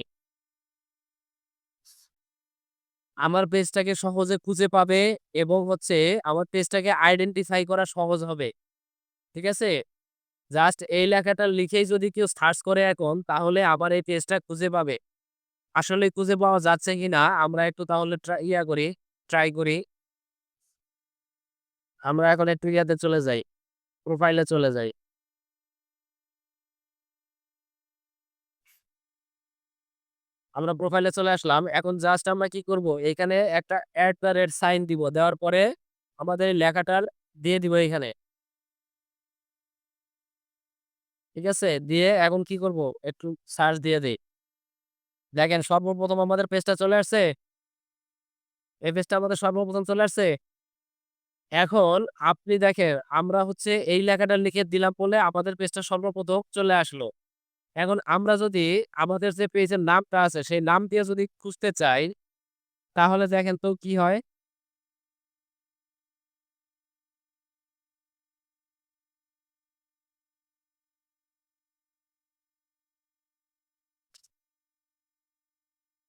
আমার পেজটাকে সহজে খুঁজে পাবে এবং হচ্ছে আমার পেজটাকে আইডেন্টিফাই করা সহজ হবে। ঠিক আছে? জাস্ট এই লেখাটা লিখেই যদি কেউ সার্চ করে এখন, তাহলে আমার এই পেজটা খুঁজে পাবে। আসলেই খুঁজে পাওয়া যাচ্ছে কিনা আমরা একটু তাহলে ট্রাই করি। আমরা এখন একটু ইয়াতে চলে যাই, প্রোফাইলে চলে যাই। আমরা প্রোফাইলে চলে আসলাম। এখন জাস্ট আমরা কি করব? এখানে একটা @ দিব। দেওয়ার পরে আমাদের এই লেখাটার দিয়ে দিব এখানে। ঠিক আছে? দিয়ে এখন কি করব? একটু সার্চ দিয়ে দেই। দেখেন সর্বপ্রথম আমাদের পেজটা চলে আসছে। এই পেজটা আমাদের সর্বপ্রথম চলে আসছে। এখন আপনি দেখেন আমরা হচ্ছে এই লেখাটা লিখে দিলাম বলে আমাদের পেজটা সর্বপ্রথম চলে আসলো। এখন আমরা যদি আমাদের যে পেজের নামটা আছে সেই নাম দিয়ে যদি খুঁজতে চাই, তাহলে দেখেন তো কি হয়?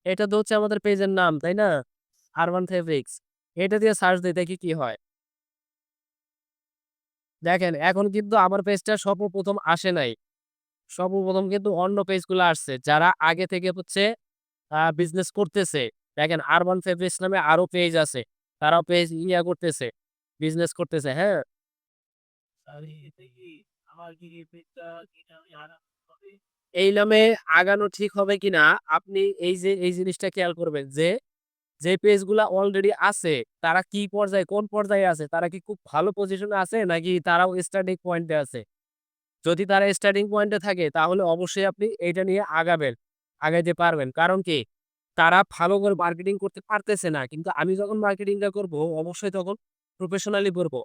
এটা তো হচ্ছে আমাদের পেজের নাম, তাই না? Urban fabrics. এটা দিয়ে সার্চ দেই দেখি কি হয়। দেখেন এখন কিন্তু আমার পেজটা সর্বপ্রথম আসে নাই। সর্বপ্রথম কিন্তু অন্য পেজগুলো আসছে। যারা আগে থেকে হচ্ছে বিজনেস করতেছে। দেখেন আরবান ফেব্রিক্স নামে আরো পেজ আছে। তারাও পেজ করতেছে। বিজনেস করতেছে, হ্যাঁ? এই নামে আগানো ঠিক হবে কিনা আপনি এই জিনিসটা খেয়াল করবেন যে পেজগুলা অলরেডি আছে তারা কি পর্যায়ে কোন পর্যায়ে আছে? তারা কি খুব ভালো পজিশনে আছে নাকি তারাও স্টার্টিং পয়েন্টে আছে? যদি তারা স্টার্টিং পয়েন্টে থাকে তাহলে অবশ্যই আপনি এইটা নিয়ে আগাবেন। আগাইতে পারবেন। কারণ কি? তারা ভালো করে মার্কেটিং করতে পারতেছে না। কিন্তু আমি যখন মার্কেটিংটা করব অবশ্যই তখন প্রফেশনালি করব।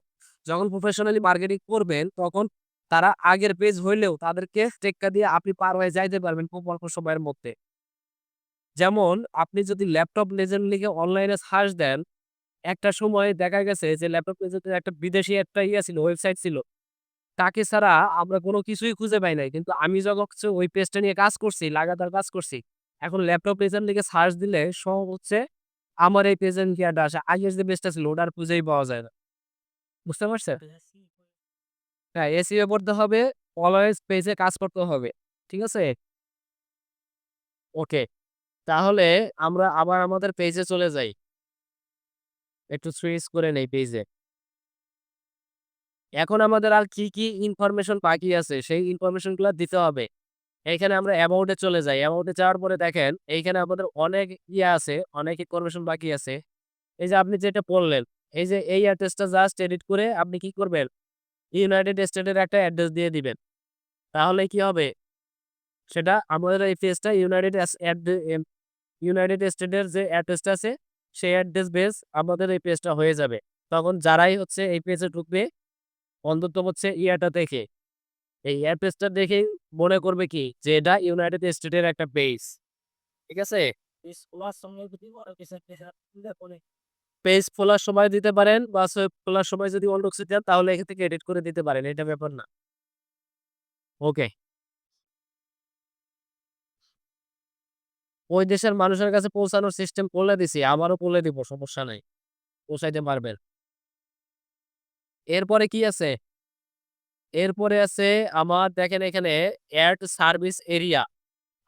যখন প্রফেশনালি মার্কেটিং করবেন তখন তারা আগের পেজ হইলেও তাদেরকে টেক্কা দিয়ে আপনি পার হয়ে যাইতে পারবেন খুব অল্প সময়ের মধ্যে। যেমন আপনি যদি ল্যাপটপ লেজেন্ড লিখে অনলাইনে সার্চ দেন, একটা সময় দেখা গেছে যে ল্যাপটপ লেজেন্ডের একটা বিদেশি একটা ছিল, ওয়েবসাইট ছিল। তাকে ছাড়া আমরা কোনো কিছুই খুঁজে পাই নাই। কিন্তু আমি যখন হচ্ছে ওই পেজটা নিয়ে কাজ করছি, লাগাতার কাজ করছি। এখন ল্যাপটপ লেজেন্ড লিখে সার্চ দিলে সব হচ্ছে আমার এই পেজের ইয়াটা আসে। আগের যে পেজটা ছিল ওটা আর খুঁজেই পাওয়া যায় না। বুঝতে পারছেন? হ্যাঁ, এসইও পড়তে হবে, অলওয়েজ পেজে কাজ করতে হবে। ঠিক আছে? ওকে। তাহলে আমরা আবার আমাদের পেজে চলে যাই। একটু সুইচ করে নেই পেজে। এখন আমাদের আর কি ইনফরমেশন বাকি আছে সেই ইনফরমেশন গুলা দিতে হবে। এইখানে আমরা অ্যাবাউট এ চলে যাই। অ্যাবাউট এ যাওয়ার পরে দেখেন এইখানে আমাদের অনেক আছে, অনেক ইনফরমেশন বাকি আছে। এই যে আপনি যেটা বললেন, এই যে এই অ্যাড্রেসটা জাস্ট এডিট করে আপনি কি করবেন? ইউনাইটেড স্টেটের একটা অ্যাড্রেস দিয়ে দিবেন। তাহলে কি হবে? সেটা আমাদের এই পেজটা ইউনাইটেড স্টেটের যে অ্যাড্রেসটা আছে সেই অ্যাড্রেস বেস আমাদের এই পেজটা হয়ে যাবে। তখন যারাই হচ্ছে এই পেজে ঢুকবে অন্তত হচ্ছে ইয়াটা দেখে এই অ্যাড্রেসটা দেখেই মনে করবে কি যে এটা ইউনাইটেড স্টেটের একটা পেজ। ঠিক আছে? পেজ খোলার সময় দিতে পারেন বা খোলার সময় যদি অন্য কিছু দেন তাহলে এখান থেকে এডিট করে দিতে পারেন। এটা ব্যাপার না। ওকে। ওই দেশের মানুষের কাছে পৌঁছানোর সিস্টেম বলে দিছি। আবারও বলে দিব সমস্যা নাই। পৌঁছাইতে পারবেন। এরপরে কি আছে? এরপরে আছে আমার দেখেন এখানে এড সার্ভিস এরিয়া।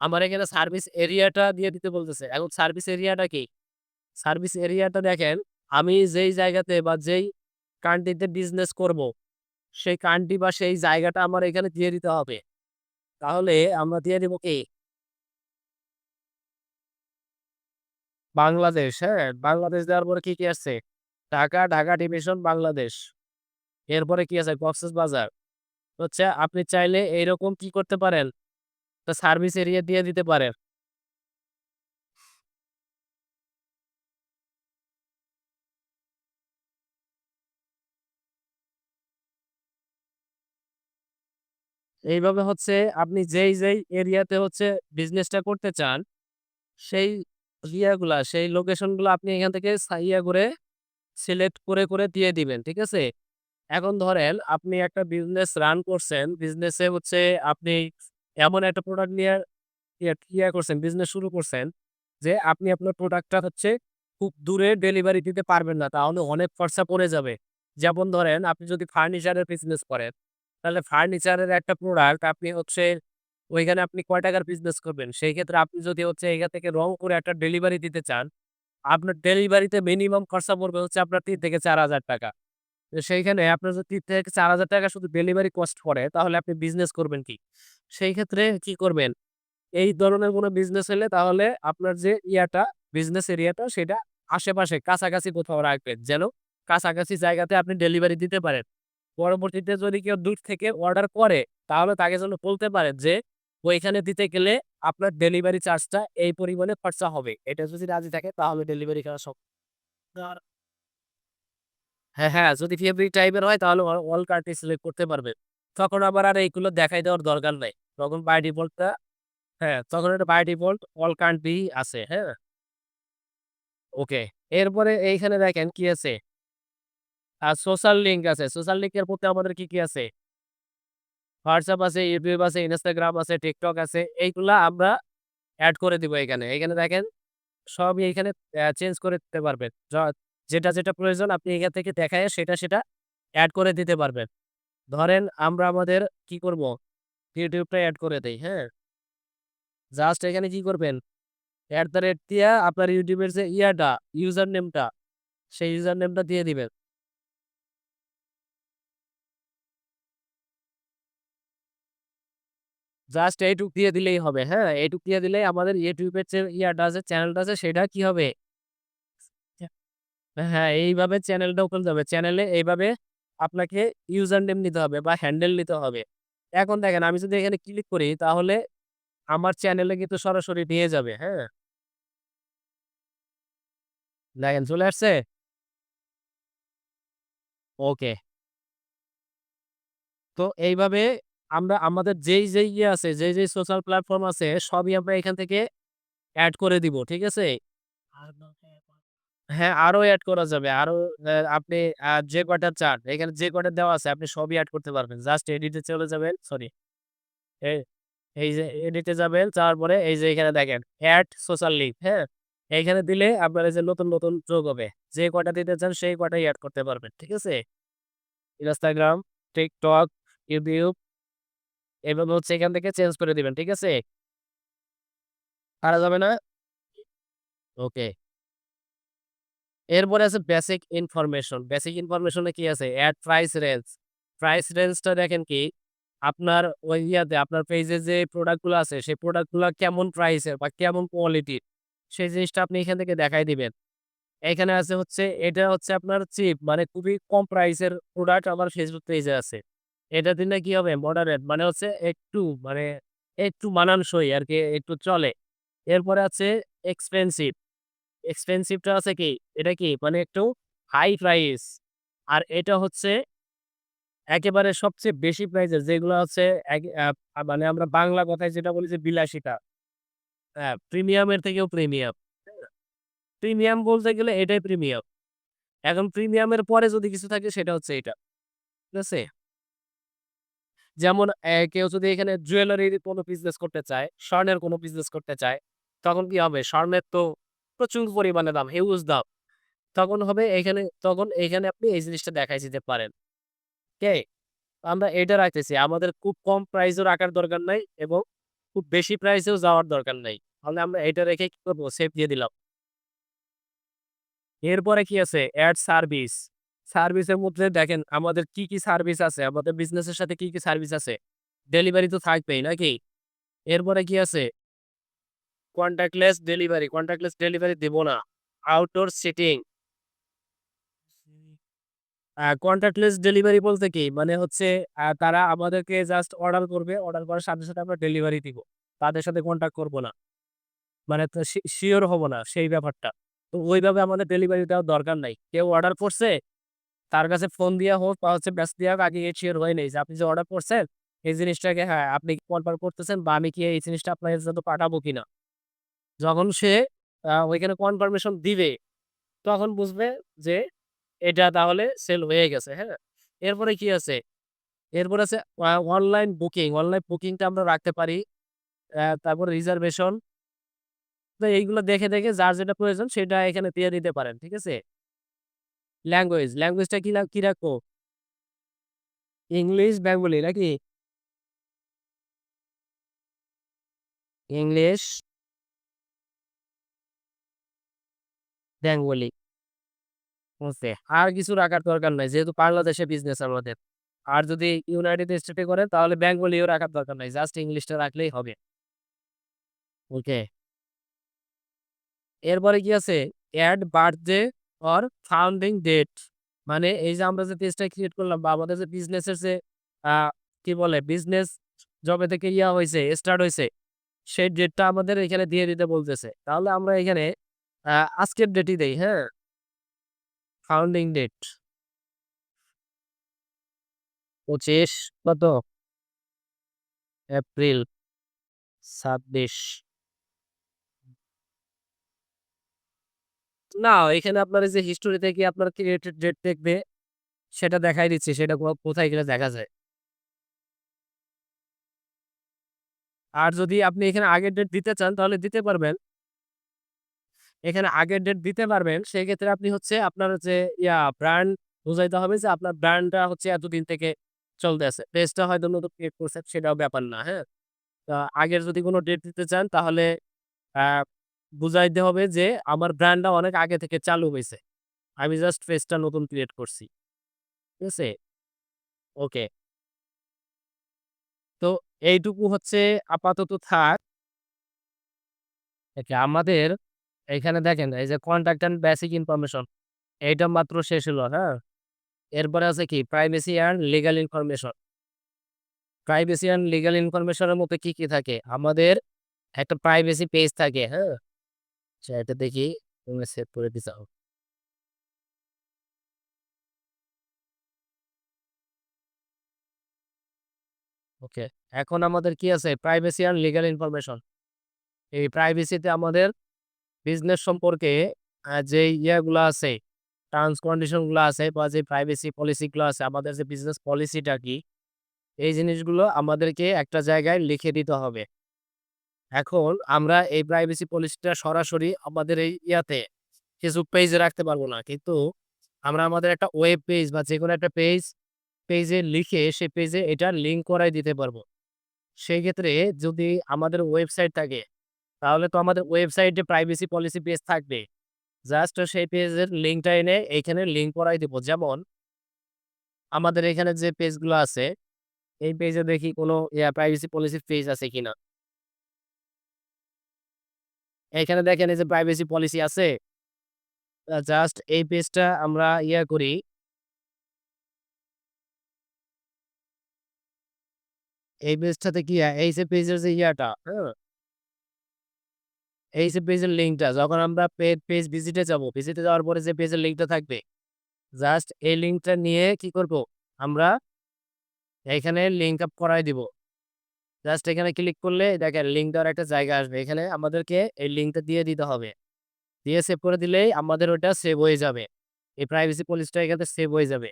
আমার এখানে সার্ভিস এরিয়াটা দিয়ে দিতে বলতেছে। এখন সার্ভিস এরিয়াটা কি? সার্ভিস এরিয়াটা দেখেন আমি যেই জায়গাতে বা যেই কান্ট্রিতে বিজনেস করব, সেই কান্ট্রি বা সেই জায়গাটা আমার এখানে দিয়ে দিতে হবে। তাহলে আমরা দিয়ে দিব কি? বাংলাদেশ, হ্যাঁ? বাংলাদেশ দেওয়ার পরে কি আসছে? ঢাকা, ঢাকা ডিভিশন বাংলাদেশ। এরপরে কি আছে? কক্সবাজার। হচ্ছে আপনি চাইলে এইরকম কি করতে পারেন? একটা সার্ভিস এরিয়া দিয়ে দিতে পারেন। এইভাবে হচ্ছে আপনি যেই এরিয়াতে হচ্ছে বিজনেসটা করতে চান, সেই সেই লোকেশনগুলো আপনি এখান থেকে ইয়া করে সিলেক্ট করে দিয়ে দিবেন। ঠিক আছে? এখন ধরেন আপনি একটা বিজনেস রান করছেন। বিজনেসে হচ্ছে আপনি এমন একটা প্রোডাক্ট নিয়ে করছেন, বিজনেস শুরু করছেন যে আপনি আপনার প্রোডাক্টটা হচ্ছে খুব দূরে ডেলিভারি দিতে পারবেন না। তাহলে অনেক খরচা পড়ে যাবে। যেমন ধরেন আপনি যদি ফার্নিচারের বিজনেস করেন, তাহলে ফার্নিচারের একটা প্রোডাক্ট আপনি হচ্ছে ওইখানে আপনি কয় টাকার বিজনেস করবেন? সেই ক্ষেত্রে আপনি যদি হচ্ছে এখান থেকে রংপুরে একটা ডেলিভারি দিতে চান, আপনার ডেলিভারিতে মিনিমাম খরচা পড়বে হচ্ছে আপনার ৳৩,000 থেকে ৳4,000। তো সেইখানে আপনার যদি ৳৩,000 থেকে ৳4,000 শুধু ডেলিভারি কস্ট পড়ে, তাহলে আপনি বিজনেস করবেন কি? সেই ক্ষেত্রে কি করবেন? এই ধরনের কোনো বিজনেস হলে তাহলে আপনার যে বিজনেস এরিয়াটা সেটা আশেপাশে কাছাকাছি কোথাও রাখবেন। যেন কাছাকাছি জায়গাতে আপনি ডেলিভারি দিতে পারেন। পরবর্তীতে যদি কেউ দূর থেকে অর্ডার করে, তাহলে তাকে যেন বলতে পারেন যে, ওইখানে দিতে গেলে আপনার ডেলিভারি চার্জটা এই পরিমাণে খরচা হবে। এটা যদি রাজি থাকে তাহলে ডেলিভারি করা আর হ্যাঁ, হ্যাঁ, যদি ফেব্রিক টাইপের হয় তাহলে অল কান্ট্রি সিলেক্ট করতে পারবেন। তখন আবার আর এইগুলো দেখাই দেওয়ার দরকার নাই। তখন বাই ডিফল্ট হ্যাঁ, তখন এটা বাই ডিফল্ট অল কান্ট্রি আছে, হ্যাঁ? ওকে। এরপরে এইখানে দেখেন কি আছে? সোশ্যাল লিঙ্ক আছে। সোশ্যাল লিঙ্কের মধ্যে আমাদের কি আছে? WhatsApp আছে, YouTube আছে, Instagram আছে, TikTok আছে। এইগুলা আমরা এড করে দিব এখানে। এখানে দেখেন সবই এইখানে চেঞ্জ করে দিতে পারবেন। যেটা প্রয়োজন আপনি এখান থেকে দেখায়ে সেটা এড করে দিতে পারবেন। ধরেন আমরা আমাদের কি করব? YouTube টা এড করে দেই, হ্যাঁ? জাস্ট এখানে কি করবেন? দিয়া আপনার YouTube এর যে ইউজার নেমটা সেই ইউজার নেমটা দিয়ে দিবেন। জাস্ট এইটুক দিয়ে দিলেই হবে, হ্যাঁ? এইটুক দিয়ে দিলেই আমাদের YouTube এর যে ইয়াটা আছে, চ্যানেলটা আছে সেটা কি হবে? হ্যাঁ, এইভাবে চ্যানেলটা ওপেন যাবে। চ্যানেলে এইভাবে আপনাকে ইউজার নেম নিতে হবে বা হ্যান্ডেল নিতে হবে। এখন দেখেন আমি যদি এখানে ক্লিক করি তাহলে আমার চ্যানেলে কিন্তু সরাসরি নিয়ে যাবে, হ্যাঁ? দেখেন চলে আসছে? ওকে। তো এইভাবে আমরা আমাদের যেই ইয়ে আছে, যেই সোশ্যাল প্ল্যাটফর্ম আছে সবই আমরা এখান থেকে এড করে দিব। ঠিক আছে? হ্যাঁ, আরো এড করা যাবে। আরো আপনি যে কয়টা চান, এখানে যে কয়টা দেওয়া আছে আপনি সবই এড করতে পারবেন। জাস্ট এডিটে চলে যাবেন। সরি। এ এই যে এডিটে যাবেন, যাওয়ার পরে এই যে এখানে দেখেন এড সোশ্যাল লিঙ্ক, হ্যাঁ? এইখানে দিলে আপনার এই যে নতুন যোগ হবে। যে কয়টা দিতে চান সেই কয়টাই এড করতে পারবেন। ঠিক আছে? Instagram, TikTok, YouTube এভাবে হচ্ছে এখান থেকে চেঞ্জ করে দিবেন। ঠিক আছে? পারা যাবে না? ওকে। এরপরে আছে বেসিক ইনফরমেশন। বেসিক ইনফরমেশন এ কি আছে? Add price range. প্রাইস রেঞ্জটা দেখেন কি? আপনার ওই ইয়াতে আপনার পেজে যে প্রোডাক্ট গুলো আছে, সেই প্রোডাক্ট গুলা কেমন প্রাইসের বা কেমন কোয়ালিটির, সেই জিনিসটা আপনি এখান থেকে দেখায় দিবেন। এখানে আছে হচ্ছে এটা হচ্ছে আপনার চিপ মানে খুবই কম প্রাইসের প্রোডাক্ট আমার Facebook পেজে আছে। এটা দিলে কি হবে? মডারেট মানে হচ্ছে একটু মানে একটু মানানসই আরকি একটু চলে। এরপরে আছে এক্সপেনসিভ। এক্সপেনসিভটা আছে কি? এটা কি? মানে একটু হাই প্রাইস। আর এটা হচ্ছে একেবারে সবচেয়ে বেশি প্রাইসের যেগুলা হচ্ছে এক মানে আমরা বাংলা কথায় যেটা বলি যে বিলাসিতা। হ্যাঁ, প্রিমিয়ামের থেকেও প্রিমিয়াম। প্রিমিয়াম বলতে গেলে এটাই প্রিমিয়াম। এখন প্রিমিয়ামের পরে যদি কিছু থাকে সেটা হচ্ছে এটা। ঠিক আছে? যেমন কেউ যদি এখানে জুয়েলারির কোনো বিজনেস করতে চায়, স্বর্ণের কোনো বিজনেস করতে চায়, তখন কি হবে? স্বর্ণের তো প্রচুর পরিমাণে দাম, হিউজ দাম। তখন এইখানে আপনি এই জিনিসটা দেখায় দিতে পারেন। ওকে? আমরা এটা রাখতেছি। আমাদের খুব কম প্রাইসেও রাখার দরকার নাই এবং খুব বেশি প্রাইসেও যাওয়ার দরকার নাই। তাহলে আমরা এটা রেখে কি করব? সেভ দিয়ে দিলাম। এরপরে কি আছে? Add service. সার্ভিসের মধ্যে দেখেন আমাদের কি সার্ভিস আছে? আমাদের বিজনেসের সাথে কি সার্ভিস আছে? ডেলিভারি তো থাকবেই নাকি? এরপরে কি আছে? Contactless delivery. কনট্যাক্টলেস ডেলিভারি দিব না। Outdoor sitting. কনট্যাক্টলেস ডেলিভারি বলতে কি? মানে হচ্ছে তারা আমাদেরকে জাস্ট অর্ডার করবে। অর্ডার করার সাথে আমরা ডেলিভারি দিব। তাদের সাথে কনট্যাক্ট করব না। মানে তো সিওর হব না সেই ব্যাপারটা। তো ওইভাবে আমাদের ডেলিভারি দেওয়ার দরকার নাই। কেউ অর্ডার করছে, তার কাছে ফোন দিয়া হোক বা হচ্ছে মেসেজ দিয়া হোক আগে সিওর হয়ে নেই যে আপনি যে অর্ডার করছেন, এই জিনিসটাকে হ্যাঁ, আপনি কি কনফার্ম করতেছেন বা আমি কি এই জিনিসটা আপনার কাছে পাঠাবো কিনা? যখন সে ওইখানে কনফার্মেশন দিবে, তখন বুঝবে যে এটা তাহলে সেল হয়ে গেছে, হ্যাঁ? এরপরে কি আছে? এরপর আছে অনলাইন বুকিং। অনলাইন বুকিংটা আমরা রাখতে পারি। তারপরে রিজার্ভেশন। তো এইগুলো দেখে যার যেটা প্রয়োজন সেটা এখানে দিয়ে দিতে পারেন। ঠিক আছে? ল্যাঙ্গুয়েজ, ল্যাঙ্গুয়েজটা কি রাখবো? ইংলিশ, বেঙ্গলি নাকি? English, Bengali. ওকে। আর কিছু রাখার দরকার নাই। যেহেতু বাংলাদেশে বিজনেস আমাদের। আর যদি ইউনাইটেড স্টেটে করেন তাহলে বেঙ্গলিও রাখার দরকার নাই। জাস্ট ইংলিশটা রাখলেই হবে। ওকে। এরপরে কি আছে? Add birthday or founding date. মানে এই যে আমরা যে পেজটা ক্রিয়েট করলাম বা আমাদের যে বিজনেসের যে আ কি বলে বিজনেস যবে থেকে হইছে, স্টার্ট হইছে, সেই ডেটটা আমাদের এখানে দিয়ে দিতে বলতেছে। তাহলে আমরা এখানে আ আজকের ডেটই দেই, হ্যাঁ? ফাউন্ডিং ডেট ২৫ কত? এপ্রিল ২৬। না, এখানে আপনার এই যে হিস্টোরিতে গিয়ে আপনার ক্রিয়েটেড ডেট দেখবে, সেটা দেখাই দিচ্ছি। সেটা কোথায় গেলে দেখা যায়। আর যদি আপনি এখানে আগের ডেট দিতে চান তাহলে দিতে পারবেন। এখানে আগের ডেট দিতে পারবেন। সেক্ষেত্রে আপনি হচ্ছে আপনার যে ব্র্যান্ড বুঝাইতে হবে যে আপনার ব্র্যান্ডটা হচ্ছে এতদিন থেকে চলতেছে। পেজটা হয়তো নতুন ক্রিয়েট করছেন সেটাও ব্যাপার না, হ্যাঁ? আগের যদি কোনো ডেট দিতে চান তাহলে আ বুঝাইতে হবে যে আমার ব্র্যান্ডটা অনেক আগে থেকে চালু হইছে। আমি জাস্ট পেজটা নতুন ক্রিয়েট করছি। ঠিক আছে? ওকে। তো এইটুকু হচ্ছে আপাতত থাক। আমাদের এখানে দেখেন এই যে কন্টাক্ট অ্যান্ড বেসিক ইনফরমেশন এইটা মাত্র শেষ হলো, হ্যাঁ? এরপরে আছে কি privacy and legal information. Privacy and legal information এর মধ্যে কি থাকে? আমাদের একটা প্রাইভেসি পেজ থাকে, হ্যাঁ? আচ্ছা এটা দেখি তুমি সেভ করে দিছাও। ওকে। এখন আমাদের কি আছে? Privacy and legal information. এই প্রাইভেসিতে আমাদের বিজনেস সম্পর্কে যে ইয়াগুলা আছে, টার্মস কন্ডিশন গুলা আছে বা যে প্রাইভেসি পলিসি গুলো আছে, আমাদের যে বিজনেস পলিসিটা কি, এই জিনিসগুলো আমাদেরকে একটা জায়গায় লিখে দিতে হবে। এখন আমরা এই প্রাইভেসি পলিসিটা সরাসরি আমাদের এই ইয়াতে ফেসবুক পেজে রাখতে পারবো না। কিন্তু আমরা আমাদের একটা ওয়েব পেজ বা যেকোনো একটা পেজে লিখে সেই পেজে এটা লিঙ্ক করাই দিতে পারবো। সেই ক্ষেত্রে যদি আমাদের ওয়েবসাইট থাকে, তাহলে তো আমাদের ওয়েবসাইটে প্রাইভেসি পলিসি পেজ থাকবে। জাস্ট সেই পেজের লিঙ্কটা এনে এইখানে লিঙ্ক করাই দিব। যেমন আমাদের এখানে যে পেজগুলো আছে, এই পেজে দেখি কোনো প্রাইভেসি পলিসি পেজ আছে কিনা। এখানে দেখেন এই যে প্রাইভেসি পলিসি আছে। জাস্ট এই পেজটা আমরা করি। এই পেজটাতে কি এই যে পেজের যে হ্যাঁ? এই যে পেজের লিঙ্কটা যখন আমরা পেজ ভিজিটে যাবো, ভিজিটে যাওয়ার পরে যে পেজের লিঙ্কটা থাকবে, জাস্ট এই লিঙ্কটা নিয়ে কি করব? আমরা এইখানে লিঙ্ক আপ করাই দিব। জাস্ট এখানে ক্লিক করলে দেখেন লিঙ্ক দেওয়ার একটা জায়গা আসবে। এখানে আমাদেরকে এই লিঙ্কটা দিয়ে দিতে হবে। দিয়ে সেভ করে দিলেই আমাদের ওটা সেভ হয়ে যাবে। এই প্রাইভেসি পলিসিটা এখানে সেভ হয়ে যাবে।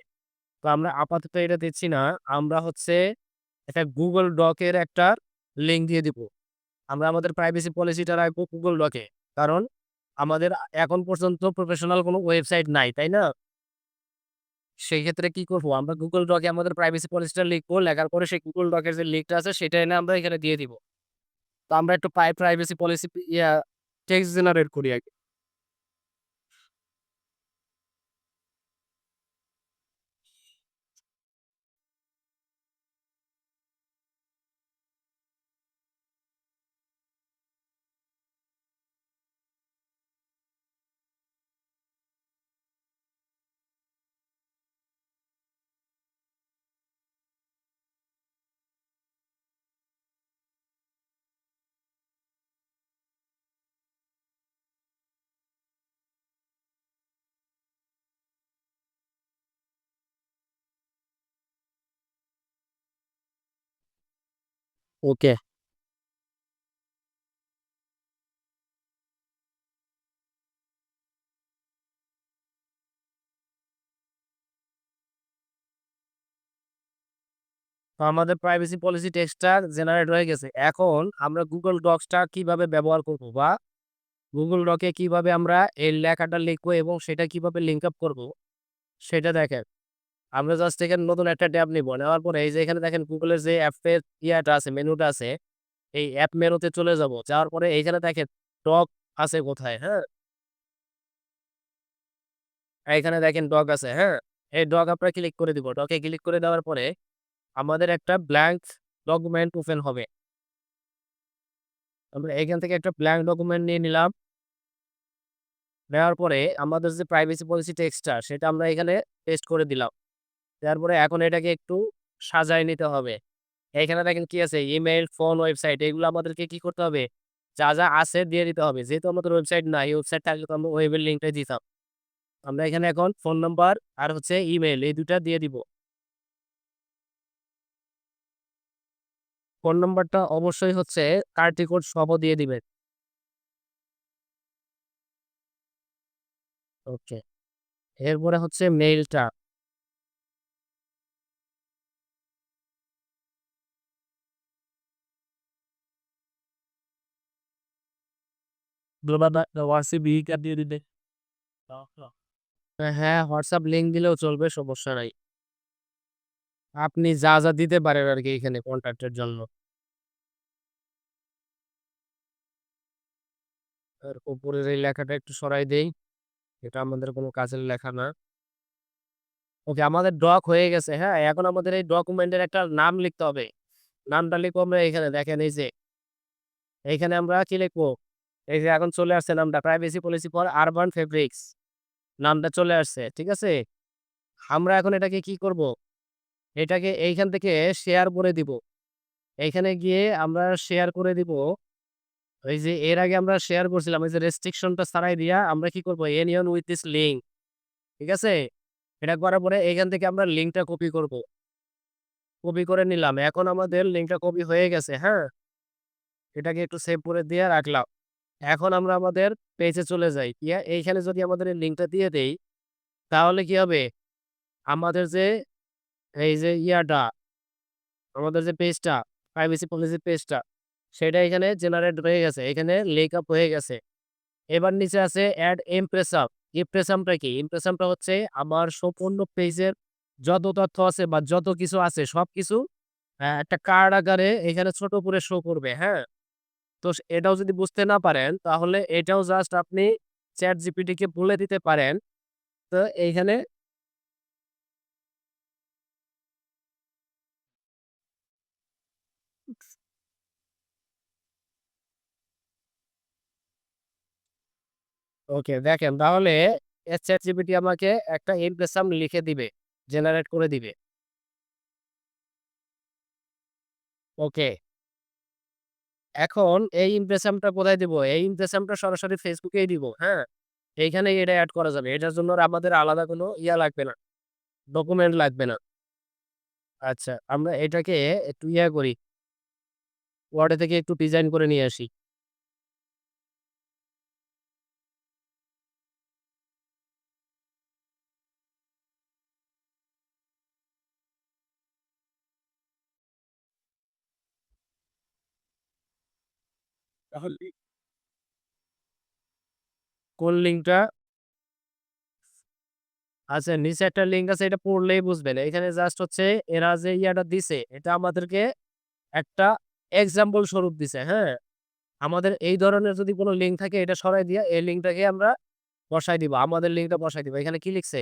তো আমরা আপাতত এটা দিচ্ছি না। আমরা হচ্ছে একটা Google Doc এর একটা লিঙ্ক দিয়ে দিব। আমরা আমাদের প্রাইভেসি পলিসিটা রাখবো Google Doc এ। কারণ আমাদের এখন পর্যন্ত প্রফেশনাল কোনো ওয়েবসাইট নাই, তাই না? সেই ক্ষেত্রে কি করব? আমরা Google Doc এ আমাদের প্রাইভেসি পলিসিটা লিখবো। লেখার পরে সেই Google Doc এর যে লিঙ্কটা আছে সেটা এনে আমরা এখানে দিয়ে দিব। তো আমরা একটু প্রাইভেসি পলিসি টেক্সট জেনারেট করি আগে। ওকে। তো আমাদের প্রাইভেসি পলিসি টেক্সটটা জেনারেট হয়ে গেছে। এখন আমরা Google Docs-টা কিভাবে ব্যবহার করব বা Google Doc এ কিভাবে আমরা এই লেখাটা লিখবো এবং সেটা কিভাবে লিঙ্ক আপ করব সেটা দেখেন। আমরা জাস্ট এখানে নতুন একটা ট্যাব নিব। নেওয়ার পরে এই যে এখানে দেখেন Google এর যে অ্যাপের আছে, মেনুটা আছে, এই অ্যাপ মেনুতে চলে যাব। যাওয়ার পরে এইখানে দেখেন ডক আছে কোথায়, হ্যাঁ? এইখানে দেখেন ডক আছে, হ্যাঁ? এই ডক আমরা ক্লিক করে দিব। ডকে ক্লিক করে দেওয়ার পরে আমাদের একটা ব্ল্যাংক ডকুমেন্ট ওপেন হবে। আমরা এখান থেকে একটা ব্ল্যাংক ডকুমেন্ট নিয়ে নিলাম। নেওয়ার পরে আমাদের যে প্রাইভেসি পলিসি টেক্সটটা সেটা আমরা এখানে পেস্ট করে দিলাম। দেওয়ার পরে এখন এটাকে একটু সাজায় নিতে হবে। এখানে দেখেন কি আছে? ইমেইল, ফোন, ওয়েবসাইট এগুলো আমাদেরকে কি করতে হবে? যা, যা আছে দিয়ে দিতে হবে। যেহেতু আমাদের ওয়েবসাইট নাই, ওয়েবসাইট থাকলে তো আমরা ওয়েবের লিঙ্কটাই দিতাম। আমরা এখানে এখন ফোন নাম্বার আর হচ্ছে ইমেইল এই ২ টা দিয়ে দিব। ফোন নাম্বারটা অবশ্যই হচ্ছে কান্ট্রি কোড সহ দিয়ে দিবেন। ওকে। এরপরে হচ্ছে মেইলটা। হ্যাঁ, WhatsApp লিঙ্ক দিলেও চলবে, সমস্যা নাই। আপনি যা, যা দিতে পারেন আরকি এখানে কনট্যাক্ট এর জন্য। আর উপরের এই লেখাটা একটু সরাই দেই। এটা আমাদের কোনো কাজের লেখা না। ওকে, আমাদের ডক হয়ে গেছে, হ্যাঁ? এখন আমাদের এই ডকুমেন্টের একটা নাম লিখতে হবে। নামটা লিখবো আমরা এখানে দেখেন এই যে এইখানে আমরা কি লিখবো? এই যে এখন চলে আসছে নামটা privacy policy for urban fabrics নামটা চলে আসছে। ঠিক আছে? আমরা এখন এটাকে কি করব? এটাকে এইখান থেকে শেয়ার করে দিব। এইখানে গিয়ে আমরা শেয়ার করে দিব। ওই যে এর আগে আমরা শেয়ার করছিলাম ওই যে রেস্ট্রিকশনটা ছাড়াই দিয়া আমরা কি করব? Anyone with this link. ঠিক আছে? এটা করার পরে এখান থেকে আমরা লিঙ্কটা কপি করব। কপি করে নিলাম। এখন আমাদের লিঙ্কটা কপি হয়ে গেছে। হ্যাঁ? এটাকে একটু সেভ করে দিয়ে রাখলাম। এখন আমরা আমাদের পেজে চলে যাই। এইখানে যদি আমাদের এই লিঙ্কটা দিয়ে দেই, তাহলে কি হবে? আমাদের যে এই যে আমাদের যে পেজটা, প্রাইভেসি পলিসি পেজটা, সেটা এখানে জেনারেট হয়ে গেছে। এখানে লিঙ্ক আপ হয়ে গেছে। এবার নিচে আছে এড ইমপ্রেসাম। ইমপ্রেসামটা কি? ইমপ্রেসামটা হচ্ছে আমার সম্পূর্ণ পেজের যত তথ্য আছে বা যত কিছু আছে সবকিছু একটা কার্ড আকারে এখানে ছোট করে শো করবে। হ্যাঁ? তো এটাও যদি বুঝতে না পারেন তাহলে এটাও জাস্ট আপনি ChatGPT কে বলে দিতে পারেন। তো এইখানে ওকে দেখেন তাহলে ChatGPT আমাকে একটা ইমপ্রেশন লিখে দিবে, জেনারেট করে দিবে। ওকে। এখন এই ইমপ্রেশনটা কোথায় দিব? এই ইমপ্রেশনটা সরাসরি ফেসবুকেই দিব। হ্যাঁ? এইখানেই এটা এড করা যাবে। এটার জন্য আর আমাদের আলাদা কোনো লাগবে না। ডকুমেন্ট লাগবে না। আচ্ছা, আমরা এটাকে একটু করি। ওয়ার্ড থেকে একটু ডিজাইন করে নিয়ে আসি। তাহলে কোন লিঙ্কটা? আচ্ছা, নিচে একটা লিঙ্ক আছে এটা পড়লেই বুঝবেন। এখানে জাস্ট হচ্ছে এরা যে দিছে এটা আমাদেরকে একটা এক্সাম্পল স্বরূপ দিছে। হ্যাঁ? আমাদের এই ধরনের যদি কোনো লিঙ্ক থাকে এটা সরাই দিয়ে এই লিঙ্কটাকে আমরা বসায় দিব। আমাদের লিঙ্কটা বসায় দিব। এখানে কি লিখছে?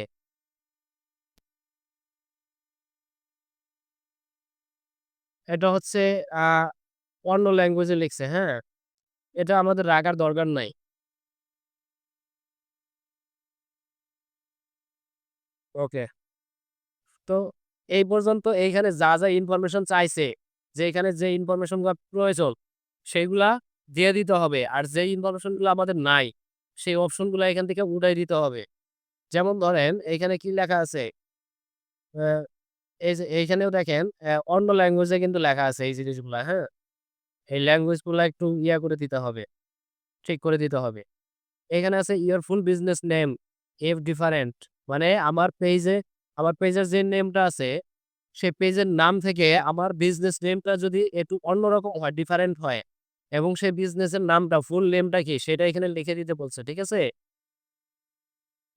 এটা হচ্ছে আ অন্য ল্যাঙ্গুয়েজে লিখছে। হ্যাঁ? এটা আমাদের রাখার দরকার নাই। ওকে। তো এই পর্যন্ত এইখানে যা ইনফরমেশন চাইছে, যে এখানে যে ইনফরমেশন গুলা প্রয়োজন সেগুলা দিয়ে দিতে হবে। আর যে ইনফরমেশন গুলো আমাদের নাই, সেই অপশন গুলা এখান থেকে উঠাই দিতে হবে। যেমন ধরেন এইখানে কি লেখা আছে? অ্যা এই যে এইখানেও দেখেন অন্য ল্যাঙ্গুয়েজে কিন্তু লেখা আছে এই জিনিসগুলা, হ্যাঁ? এই ল্যাঙ্গুয়েজ গুলা একটু করে দিতে হবে, ঠিক করে দিতে হবে। এখানে আছে your full business name if different মানে আমার পেজের যে নেমটা আছে সেই পেজের নাম থেকে আমার বিজনেস নেমটা যদি একটু অন্যরকম হয়, ডিফারেন্ট হয় এবং সেই বিজনেসের নামটা ফুল নেমটা কি সেটা এখানে লিখে দিতে বলছে। ঠিক আছে?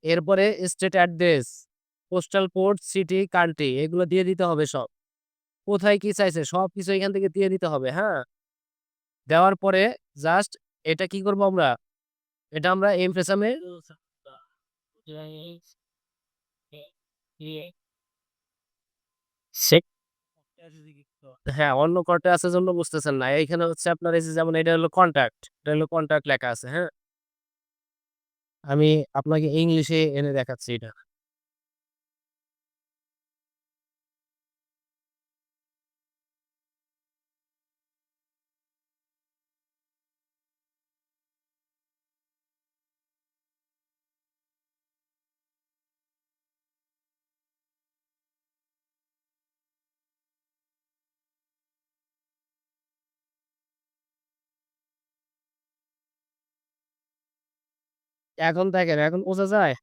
এরপরে state address, postal code, city, country এগুলো দিয়ে দিতে হবে সব। কোথায় কি চাইছে সবকিছু এখান থেকে দিয়ে দিতে হবে। হ্যাঁ? দেওয়ার পরে জাস্ট এটা কি করব আমরা? এটা আমরা এমপ্রেসামে সে হ্যাঁ, অন্য কর্টে আছে জন্য বুঝতেছেন না। এইখানে হচ্ছে আপনার এই যে যেমন এটা হলো কনট্যাক্ট। এটা হলো কনট্যাক্ট লেখা আছে, হ্যাঁ? আমি আপনাকে ইংলিশে এনে দেখাচ্ছি এটা। এখন দেখেন, এখন বোঝা যায়?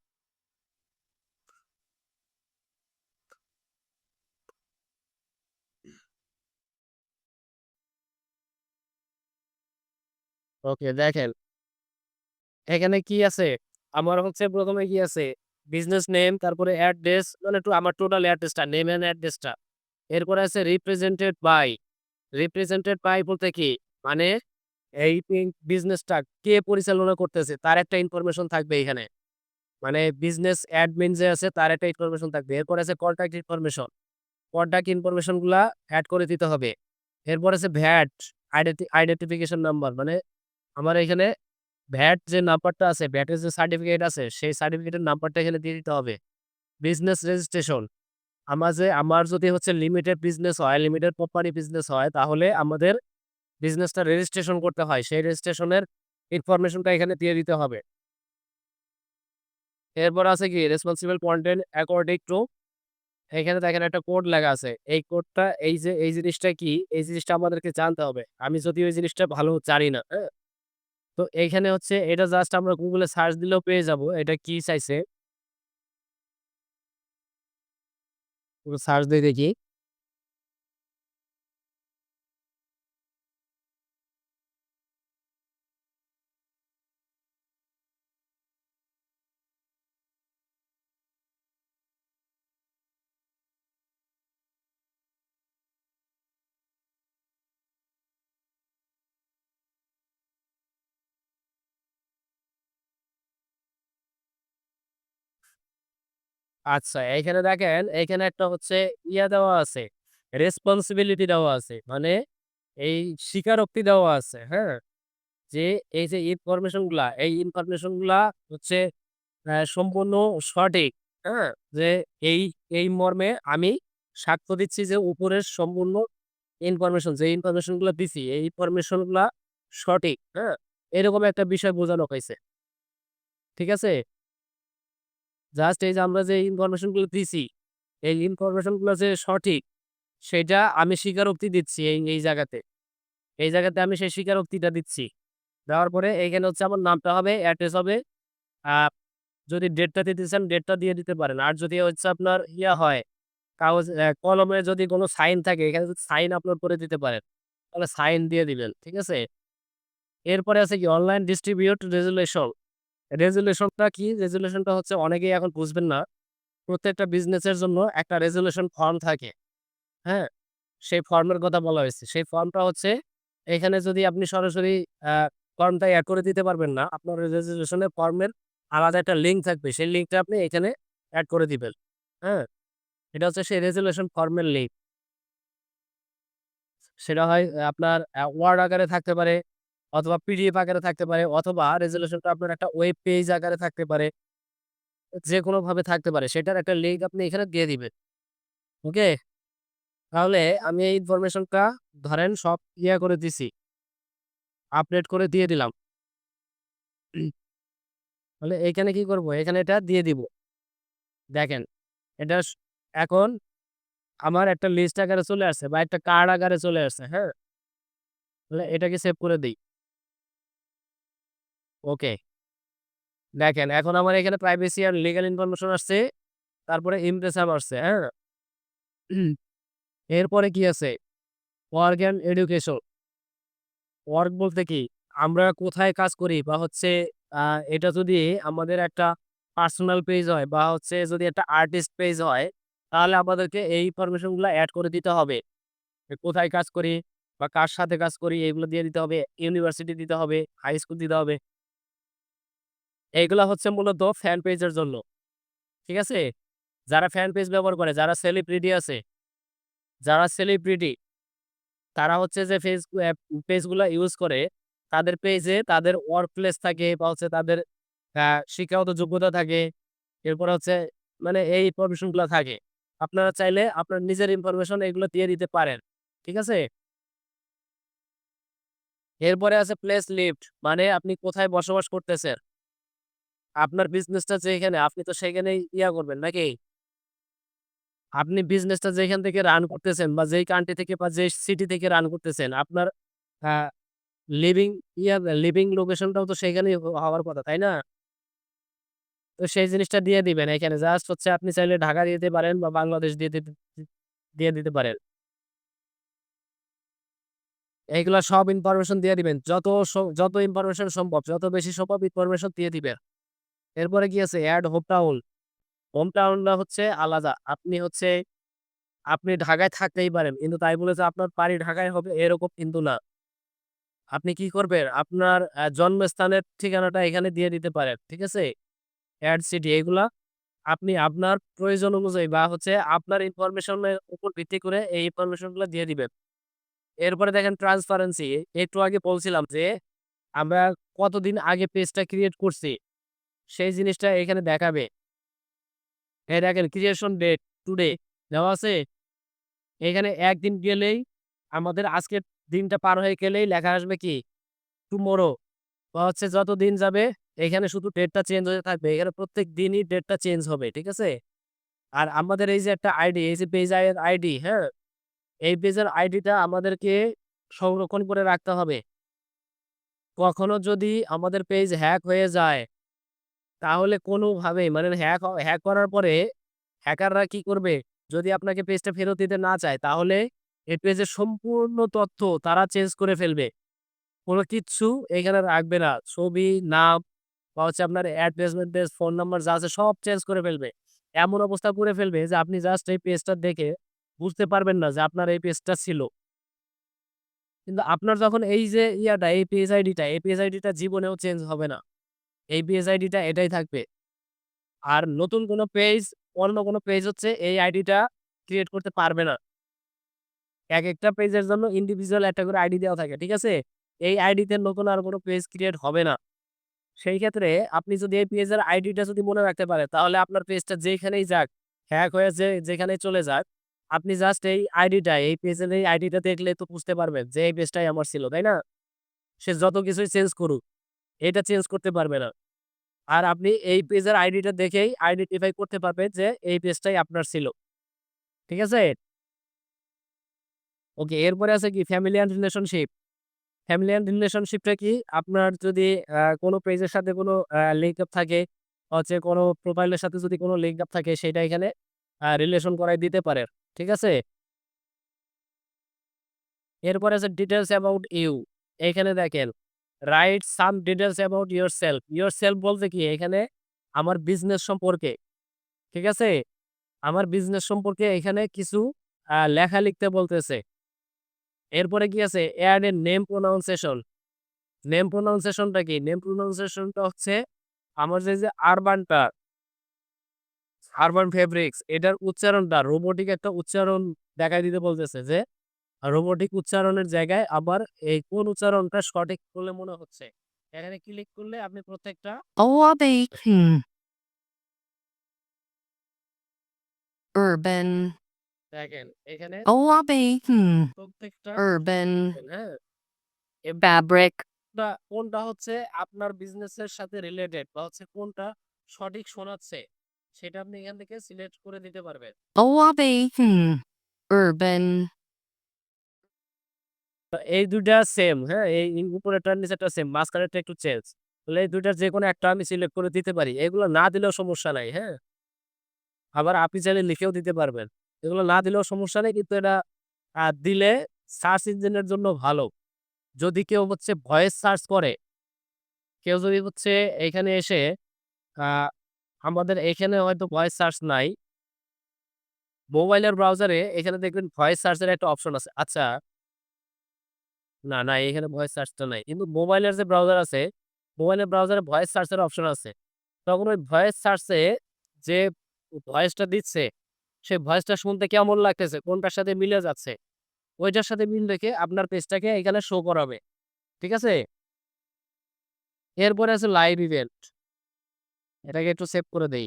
ওকে দেখেন, এখানে কি আছে? আমার হচ্ছে ১ম এ কি আছে? বিজনেস নেম তারপরে অ্যাড্রেস মানে আমার টোটাল অ্যাড্রেসটা, নেম অ্যান্ড অ্যাড্রেসটা। এরপরে আছে রিপ্রেজেন্টেড বাই। রিপ্রেজেন্টেড বাই বলতে কি? মানে এই বিজনেসটা কে পরিচালনা করতেছে তার একটা ইনফরমেশন থাকবে এখানে। মানে বিজনেস অ্যাডমিন যে আছে তার একটা ইনফরমেশন থাকবে। এরপর আছে কনট্যাক্ট ইনফরমেশন। কনট্যাক্ট ইনফরমেশন গুলা এড করে দিতে হবে। এরপর আছে ভ্যাট আইডেন্টিফিকেশন নাম্বার, মানে আমার এখানে ভ্যাট যে নাম্বারটা আছে, ভ্যাটের যে সার্টিফিকেট আছে, সেই সার্টিফিকেটের নাম্বারটা এখানে দিয়ে দিতে হবে। বিজনেস রেজিস্ট্রেশন, আমার যদি হচ্ছে লিমিটেড বিজনেস হয়, লিমিটেড কোম্পানি বিজনেস হয়, তাহলে আমাদের বিজনেসটা রেজিস্ট্রেশন করতে হয়। সেই রেজিস্ট্রেশনের ইনফরমেশনটা এখানে দিয়ে দিতে হবে। এরপর আছে কি রেসপন্সিবল কন্টেন্ট অ্যাকর্ডিং টু, এখানে দেখেন একটা কোড লেখা আছে। এই কোডটা এই জিনিসটা কি? এই জিনিসটা আমাদেরকে জানতে হবে। আমি যদিও এই জিনিসটা ভালো জানি না, হ্যাঁ? তো এইখানে হচ্ছে এটা জাস্ট আমরা Google এ সার্চ দিলেও পেয়ে যাবো। এটা কি চাইছে? একটু সার্চ দিয়ে দেখি। আচ্ছা, এইখানে দেখেন, এইখানে একটা হচ্ছে দেওয়া আছে, রেসপন্সিবিলিটি দেওয়া আছে। মানে এই স্বীকারোক্তি দেওয়া আছে, হ্যাঁ? যে এই যে ইনফরমেশন গুলা, এই ইনফরমেশন গুলা হচ্ছে সম্পূর্ণ সঠিক, হ্যাঁ? যে এই, এই মর্মে আমি সাক্ষ্য দিচ্ছি যে উপরের সম্পূর্ণ ইনফরমেশন, যে ইনফরমেশন গুলা দিছি, এই ইনফরমেশন গুলা সঠিক, হ্যাঁ? এরকম একটা বিষয় বোঝানো হইছে। ঠিক আছে? জাস্ট এই যে আমরা যে ইনফরমেশন গুলো দিছি, এই ইনফরমেশন গুলো যে সঠিক, সেটা আমি স্বীকারোক্তি দিচ্ছি এই জায়গাতে। এই জায়গাতে আমি সেই স্বীকারোক্তিটা দিচ্ছি। দেওয়ার পরে এইখানে হচ্ছে আমার নামটা হবে, অ্যাড্রেস হবে। আ যদি ডেটটা দিতে চান, ডেটটা দিয়ে দিতে পারেন। আর যদি হচ্ছে আপনার হয়, কাগজ কলমে যদি কোনো সাইন থাকে, এখানে যদি সাইন আপলোড করে দিতে পারেন, তাহলে সাইন দিয়ে দিবেন। ঠিক আছে? এরপরে আছে কি অনলাইন ডিস্ট্রিবিউট রেজুলেশন। রেজুলেশনটা কি? রেজুলেশনটা হচ্ছে অনেকেই এখন বুঝবেন না। প্রত্যেকটা বিজনেসের জন্য একটা রেজুলেশন ফর্ম থাকে। হ্যাঁ? সেই ফর্মের কথা বলা হয়েছে। সেই ফর্মটা হচ্ছে এখানে যদি আপনি সরাসরি আ ফর্মটা এড করে দিতে পারবেন না। আপনার রেজিস্ট্রেশনের ফর্মের আলাদা একটা লিঙ্ক থাকবে। সেই লিঙ্কটা আপনি এখানে এড করে দিবেন। হ্যাঁ? এটা হচ্ছে সেই রেজুলেশন ফর্মের লিঙ্ক। সেটা হয় আপনার ওয়ার্ড আকারে থাকতে পারে, অথবা পিডিএফ আকারে থাকতে পারে, অথবা রেজুলেশনটা আপনার একটা ওয়েব পেজ আকারে থাকতে পারে। যেকোনোভাবে থাকতে পারে। সেটার একটা লিঙ্ক আপনি এখানে দিয়ে দিবেন। ওকে? তাহলে আমি এই ইনফরমেশনটা ধরেন সব করে দিছি। আপডেট করে দিয়ে দিলাম। তাহলে এইখানে কি করব? এখানে এটা দিয়ে দিব। দেখেন, এটা এখন আমার একটা লিস্ট আকারে চলে আসছে বা একটা কার্ড আকারে চলে আসছে। হ্যাঁ? তাহলে এটাকে সেভ করে দেই। ওকে। দেখেন, এখন আমার এখানে প্রাইভেসি আর লিগ্যাল ইনফরমেশন আসছে। তারপরে ইমপ্রেসাম আসছে। হ্যাঁ? এরপরে কি আছে? Work and education. ওয়ার্ক বলতে কি? আমরা কোথায় কাজ করি, বা হচ্ছে আ এটা যদি আমাদের একটা পার্সোনাল পেজ হয়, বা হচ্ছে যদি একটা আর্টিস্ট পেজ হয়, তাহলে আমাদেরকে এই ইনফরমেশন গুলা এড করে দিতে হবে। কোথায় কাজ করি বা কার সাথে কাজ করি, এগুলো দিয়ে দিতে হবে। ইউনিভার্সিটি দিতে হবে, হাই স্কুল দিতে হবে। এইগুলা হচ্ছে মূলত ফ্যান পেজের জন্য। ঠিক আছে? যারা ফ্যান পেজ ব্যবহার করে, যারা সেলিব্রিটি, তারা হচ্ছে যে পেজগুলা ইউজ করে, তাদের পেজে তাদের ওয়ার্ক প্লেস থাকে, বা হচ্ছে তাদের শিক্ষাগত যোগ্যতা থাকে। এরপরে হচ্ছে মানে এই ইনফরমেশন গুলা থাকে। আপনারা চাইলে আপনার নিজের ইনফরমেশন এগুলো দিয়ে দিতে পারেন। ঠিক আছে? এরপরে আছে প্লেস লিভড, মানে আপনি কোথায় বসবাস করতেছেন। আপনার বিজনেসটা যেখানে, আপনি তো সেখানেই করবেন নাকি? আপনি বিজনেসটা যেখান থেকে রান করতেছেন, বা যেই কান্ট্রি থেকে বা যে সিটি থেকে রান করতেছেন, আপনার আ লিভিং লিভিং লোকেশনটাও তো সেখানেই হওয়ার কথা, তাই না? তো সেই জিনিসটা দিয়ে দিবেন এখানে। জাস্ট হচ্ছে আপনি চাইলে ঢাকা দিয়ে দিতে পারেন, বা বাংলাদেশ দিয়ে দিতে পারেন। এইগুলা সব ইনফরমেশন দিয়ে দিবেন। যত ইনফরমেশন সম্ভব, যত বেশি সম্ভব ইনফরমেশন দিয়ে দিবেন। এরপরে কি আছে? Add home town. হোম টাউনটা হচ্ছে আলাদা। আপনি ঢাকায় থাকতেই পারেন। কিন্তু তাই বলে যে আপনার বাড়ি ঢাকায় হবে, এরকম কিন্তু না। আপনি কি করবেন? আপনার জন্মস্থানের ঠিকানাটা এখানে দিয়ে দিতে পারেন। ঠিক আছে? এড সিটি, এগুলা আপনি আপনার প্রয়োজন অনুযায়ী, বা হচ্ছে আপনার ইনফরমেশন এর উপর ভিত্তি করে এই ইনফরমেশন গুলা দিয়ে দিবেন। এরপরে দেখেন ট্রান্সপারেন্সি। একটু আগে বলছিলাম যে আমরা কতদিন আগে পেজটা ক্রিয়েট করছি সেই জিনিসটা এখানে দেখাবে। এই দেখেন ক্রিয়েশন ডেট টুডে দেওয়া আছে। এখানে একদিন গেলেই আমাদের আজকের দিনটা পার হয়ে গেলেই লেখা আসবে কি টুমরো বা হচ্ছে যত দিন যাবে এখানে শুধু ডেটটা চেঞ্জ হয়ে থাকবে। এখানে প্রত্যেক দিনই ডেটটা চেঞ্জ হবে। ঠিক আছে? আর আমাদের এই যে একটা আইডি, এই যে পেজ আইডি, হ্যাঁ? এই পেজের আইডিটা আমাদেরকে সংরক্ষণ করে রাখতে হবে। কখনো যদি আমাদের পেজ হ্যাক হয়ে যায় তাহলে কোনোভাবেই মানে হ্যাক করার পরে হ্যাকাররা কি করবে? যদি আপনাকে পেজটা ফেরত দিতে না চায় তাহলে এই পেজের সম্পূর্ণ তথ্য তারা চেঞ্জ করে ফেলবে। কোনো কিচ্ছু এখানে রাখবে না। ছবি, নাম বা হচ্ছে আপনার অ্যাড্রেস ম্যাড্রেস, ফোন নাম্বার যা আছে সব চেঞ্জ করে ফেলবে। এমন অবস্থা করে ফেলবে যে আপনি জাস্ট এই পেজটা দেখে বুঝতে পারবেন না যে আপনার এই পেজটা ছিল। কিন্তু আপনার যখন এই যে এই পেজ আইডিটা জীবনেও চেঞ্জ হবে না। এই পেজ আইডিটা এটাই থাকবে। আর নতুন কোনো পেজ, অন্য কোনো পেজ হচ্ছে এই আইডিটা ক্রিয়েট করতে পারবে না। একেকটা পেজের জন্য ইন্ডিভিজুয়াল একটা করে আইডি দেওয়া থাকে। ঠিক আছে? এই আইডিতে নতুন আর কোনো পেজ ক্রিয়েট হবে না। সেই ক্ষেত্রে আপনি যদি এই পেজের আইডিটা যদি মনে রাখতে পারেন, তাহলে আপনার পেজটা যেখানেই যাক, হ্যাক হয়ে যেখানেই চলে যাক, আপনি জাস্ট এই পেজের এই আইডিটা দেখলে তো বুঝতে পারবেন যে এই পেজটাই আমার ছিল, তাই না? সে যত কিছুই চেঞ্জ করুক, এটা চেঞ্জ করতে পারবে না। আর আপনি এই পেজের আইডিটা দেখেই আইডেন্টিফাই করতে পারবেন যে এই পেজটাই আপনার ছিল। ঠিক আছে? ওকে, এরপরে আছে কি family and relationship. Family and রিলেশনশিপটা কি? আপনার যদি কোনো পেজের সাথে কোনো লিঙ্ক আপ থাকে, হচ্ছে কোনো প্রোফাইলের সাথে যদি কোনো লিঙ্ক আপ থাকে সেটা এখানে রিলেশন করায় দিতে পারেন। ঠিক আছে? এরপরে আছে ডিটেইলস অ্যাবাউট ইউ। এইখানে দেখেন write some details about yourself. Yourself বলতে কি এখানে আমার বিজনেস সম্পর্কে। ঠিক আছে? আমার বিজনেস সম্পর্কে এখানে কিছু লেখা লিখতে বলতেছে। এরপরে কি আছে? Add a name pronunciation. Name প্রনাউন্সিয়েশনটা কি? নেম প্রনাউন্সিয়েশনটা হচ্ছে আমার যে আরবান ফেব্রিক্স এটার উচ্চারণটা রোবটিক একটা উচ্চারণ দেখায় দিতে বলতেছে যে রোবটিক উচ্চারণের জায়গায় আবার এই কোন উচ্চারণটা সঠিক বলে মনে হচ্ছে। এখানে ক্লিক করলে আপনি প্রত্যেকটা urban, দেখেন এখানে প্রত্যেকটা urban হ্যাঁ fabric, কোনটা হচ্ছে আপনার বিজনেসের সাথে রিলেটেড বা হচ্ছে কোনটা সঠিক শোনাচ্ছে সেটা আপনি এখান থেকে সিলেক্ট করে দিতে পারবেন। urban, তো এই ২ টা সেম, হ্যাঁ? এই উপরেরটার নিচেরটা সেম, মাঝখানেরটা একটু চেঞ্জ। তাহলে এই ২ টার যেকোনো একটা আমি সিলেক্ট করে দিতে পারি। এগুলো না দিলেও সমস্যা নাই, হ্যাঁ? আবার আপনি চাইলে লিখেও দিতে পারবেন। এগুলো না দিলেও সমস্যা নেই কিন্তু এটা দিলে সার্চ ইঞ্জিনের জন্য ভালো। যদি কেউ হচ্ছে ভয়েস সার্চ করে, কেউ যদি হচ্ছে এখানে এসে আ আমাদের এখানে হয়তো ভয়েস সার্চ নাই। মোবাইলের ব্রাউজারে এখানে দেখবেন ভয়েস সার্চ এর একটা অপশন আছে। আচ্ছা, না, এখানে ভয়েস সার্চটা নাই। কিন্তু মোবাইলের যে ব্রাউজার আছে, মোবাইলের ব্রাউজারে ভয়েস সার্চ এর অপশন আছে। তখন ওই ভয়েস সার্চে যে ভয়েসটা দিচ্ছে, সে ভয়েসটা শুনতে কেমন লাগতেছে, কোনটার সাথে মিলে যাচ্ছে, ওইটার সাথে মিল রেখে আপনার পেজটাকে এখানে শো করাবে। ঠিক আছে? এরপরে আছে লাইভ ইভেন্ট। এটাকে একটু সেভ করে দেই।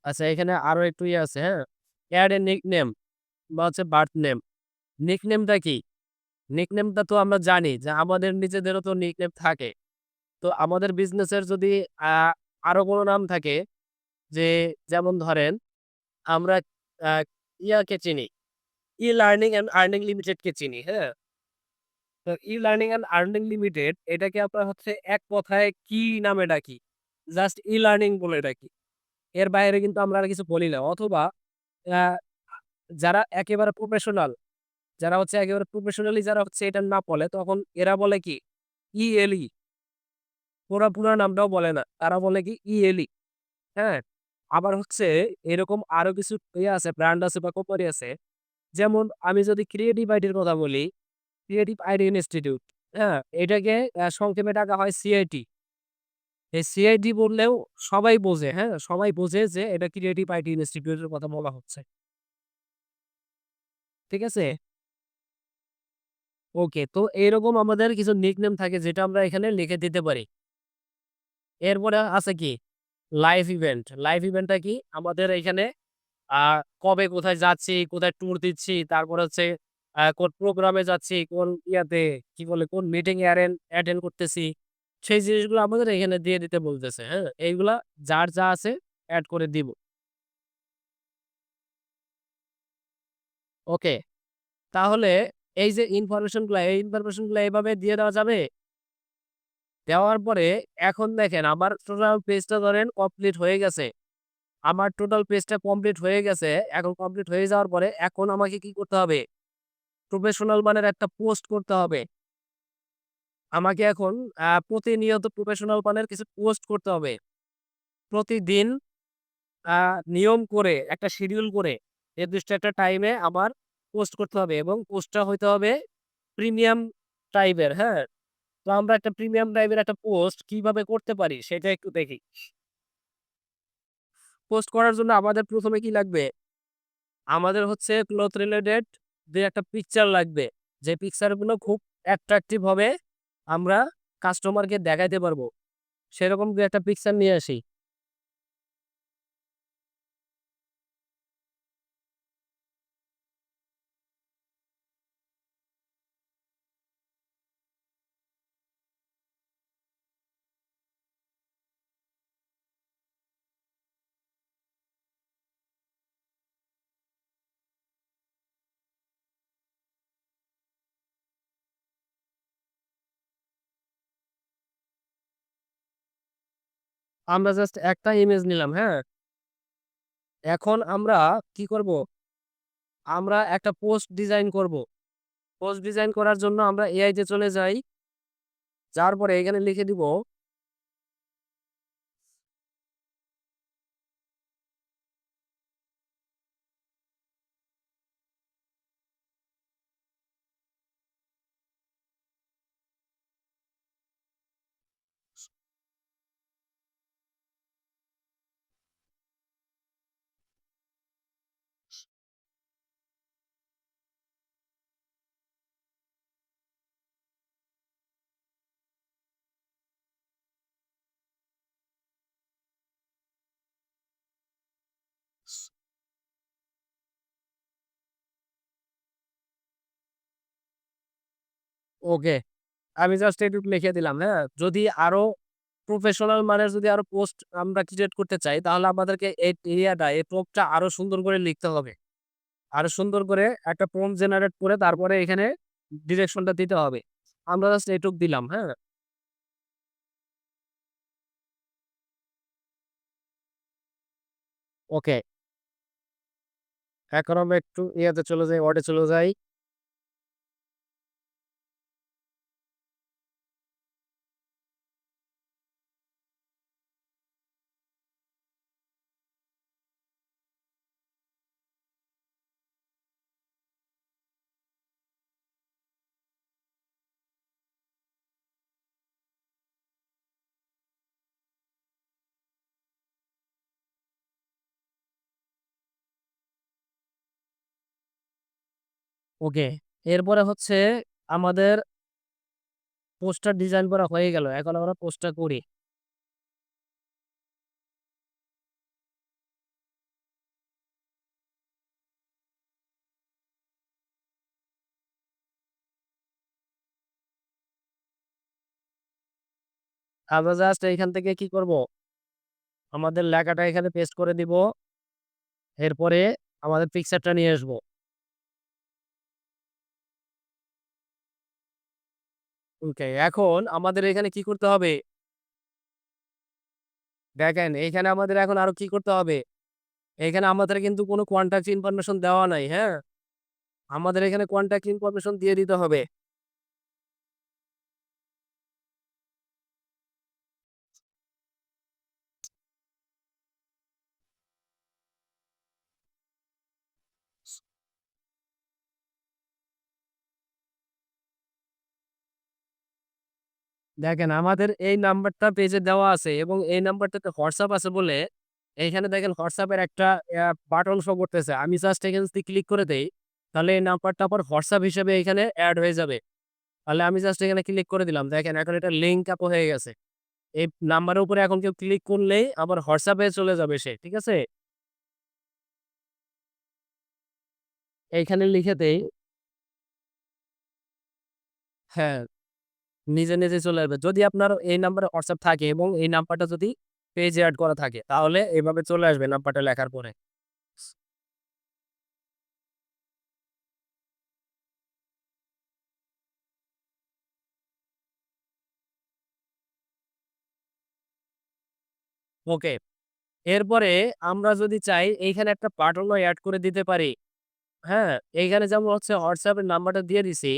আচ্ছা, এখানে আরো একটু ইয়ে আছে, হ্যাঁ? এড এ নিকনেম বা হচ্ছে বার্থ নেম। নিকনেমটা কি? নিকনেমটা তো আমরা জানি যে আমাদের নিজেদেরও তো নিকনেম থাকে। তো আমাদের বিজনেসের যদি আ আরো কোনো নাম থাকে যে যেমন ধরেন আমরা আ ইয়াকে চিনি, ই-লার্নিং অ্যান্ড আর্নিং লিমিটেড কে চিনি, হ্যাঁ? তো ই-লার্নিং অ্যান্ড আর্নিং লিমিটেড এটাকে আপনার হচ্ছে এক কথায় কি নামে ডাকি? জাস্ট ই-লার্নিং বলে ডাকি। এর বাইরে কিন্তু আমরা আর কিছু বলি না। অথবা আ যারা একেবারে প্রফেশনাল, যারা হচ্ছে একেবারে প্রফেশনালি যারা হচ্ছে এটা না বলে তখন এরা বলে কি? ই-এল-ই। পুরা নামটাও বলে না। তারা বলে কি? ই-এল-ই। হ্যাঁ? আবার হচ্ছে এরকম আরো কিছু ইয়ে আছে, ব্র্যান্ড আছে বা কোম্পানি আছে। যেমন আমি যদি ক্রিয়েটিভ আইডির কথা বলি, ক্রিয়েটিভ আইডি ইনস্টিটিউট, হ্যাঁ? এটাকে সংক্ষেপে ডাকা হয় সিআইটি। এই সিআইডি বললেও সবাই বোঝে, হ্যাঁ? সবাই বোঝে যে এটা ক্রিয়েটিভ আইটি ইনস্টিটিউটের কথা বলা হচ্ছে। ঠিক আছে? ওকে। তো এরকম আমাদের কিছু নিকনেম থাকে যেটা আমরা এখানে লিখে দিতে পারি। এরপরে আছে কি? Live event. লাইভ ইভেন্টটা কি? আমাদের এখানে আ কবে কোথায় যাচ্ছি, কোথায় ট্যুর দিচ্ছি, তারপর হচ্ছে কোন প্রোগ্রামে যাচ্ছি, কোন ইয়াতে কি বলে কোন মিটিং অ্যাটেন্ড করতেছি। সেই জিনিসগুলো আমাদের এখানে দিয়ে দিতে বলতেছে, হ্যাঁ? এইগুলা যার যা আছে এড করে দিব। ওকে। তাহলে এই যে এই ইনফরমেশন গুলা এভাবে দিয়ে দেওয়া যাবে? দেওয়ার পরে এখন দেখেন আমার টোটাল পেজটা ধরেন কমপ্লিট হয়ে গেছে। আমার টোটাল পেজটা কমপ্লিট হয়ে গেছে। এখন কমপ্লিট হয়ে যাওয়ার পরে এখন আমাকে কি করতে হবে? প্রফেশনাল মানের একটা পোস্ট করতে হবে। আমাকে এখন প্রতিনিয়ত প্রফেশনাল মানের কিছু পোস্ট করতে হবে। প্রতিদিন আ নিয়ম করে একটা শিডিউল করে নির্দিষ্ট একটা টাইমে আমার পোস্ট করতে হবে এবং পোস্টটা হইতে হবে প্রিমিয়াম টাইপের, হ্যাঁ? তো আমরা একটা প্রিমিয়াম টাইপের একটা পোস্ট কিভাবে করতে পারি সেটা একটু দেখি। পোস্ট করার জন্য আমাদের ১ম এ কি লাগবে? আমাদের হচ্ছে ক্লথ রিলেটেড একটা পিকচার লাগবে। যে পিকচার গুলো খুব অ্যাট্রাকটিভ হবে। আমরা কাস্টমারকে দেখাইতে পারবো। সেরকম ২ একটা পিকচার নিয়ে আসি। আমরা জাস্ট একটা ইমেজ নিলাম, হ্যাঁ? এখন আমরা কি করব? আমরা একটা পোস্ট ডিজাইন করব। পোস্ট ডিজাইন করার জন্য আমরা এআই তে চলে যাই। যাওয়ার পরে এখানে লিখে দিব ওকে। আমি জাস্ট এটুকু লিখে দিলাম, হ্যাঁ? যদি আরো প্রফেশনাল মানের যদি আরো পোস্ট আমরা ক্রিয়েট করতে চাই তাহলে আমাদেরকে এই প্রম্পটটা আরো সুন্দর করে লিখতে হবে। আরো সুন্দর করে একটা প্রম্পট জেনারেট করে তারপরে এখানে ডিরেকশনটা দিতে হবে। আমরা জাস্ট এটুক দিলাম, হ্যাঁ? ওকে। এখন আমরা একটু ইয়াতে চলে যাই, ওয়ার্ডে চলে যাই। ওকে। এরপরে হচ্ছে আমাদের পোস্টার ডিজাইন করা হয়ে গেল। এখন আমরা পোস্টটা করি। আমরা জাস্ট এইখান থেকে কি করব? আমাদের লেখাটা এখানে পেস্ট করে দিব। এরপরে আমাদের পিকচারটা নিয়ে আসব। ওকে। এখন আমাদের এখানে কি করতে হবে? দেখেন এইখানে আমাদের এখন আরো কি করতে হবে? এখানে আমাদের কিন্তু কোনো কনট্যাক্ট ইনফরমেশন দেওয়া নাই, হ্যাঁ? আমাদের এখানে কনট্যাক্ট ইনফরমেশন দিয়ে দিতে হবে। দেখেন আমাদের এই নাম্বারটা পেজে দেওয়া আছে এবং এই নাম্বারটাতে হোয়াটসঅ্যাপ আছে বলে এইখানে দেখেন হোয়াটসঅ্যাপের একটা বাটন শো করতেছে। আমি জাস্ট এখানে যদি ক্লিক করে দেই, তাহলে এই নাম্বারটা আবার হোয়াটসঅ্যাপ হিসেবে এখানে এড হয়ে যাবে। তাহলে আমি জাস্ট এখানে ক্লিক করে দিলাম। দেখেন এখন এটা লিঙ্ক আপ হয়ে গেছে। এই নাম্বারের উপরে এখন কেউ ক্লিক করলেই আবার হোয়াটসঅ্যাপে চলে যাবে সে। ঠিক আছে? এইখানে লিখে দেই, হ্যাঁ, নিজে, নিজে চলে আসবে। যদি আপনার এই নাম্বারে হোয়াটসঅ্যাপ থাকে এবং এই নাম্বারটা যদি পেজে এড করা থাকে, তাহলে এভাবে চলে আসবে নাম্বারটা লেখার পরে। ওকে। এরপরে আমরা যদি চাই এইখানে একটা বাটনও এড করে দিতে পারি। হ্যাঁ? এইখানে যেমন হচ্ছে WhatsApp এর নাম্বারটা দিয়ে দিছি।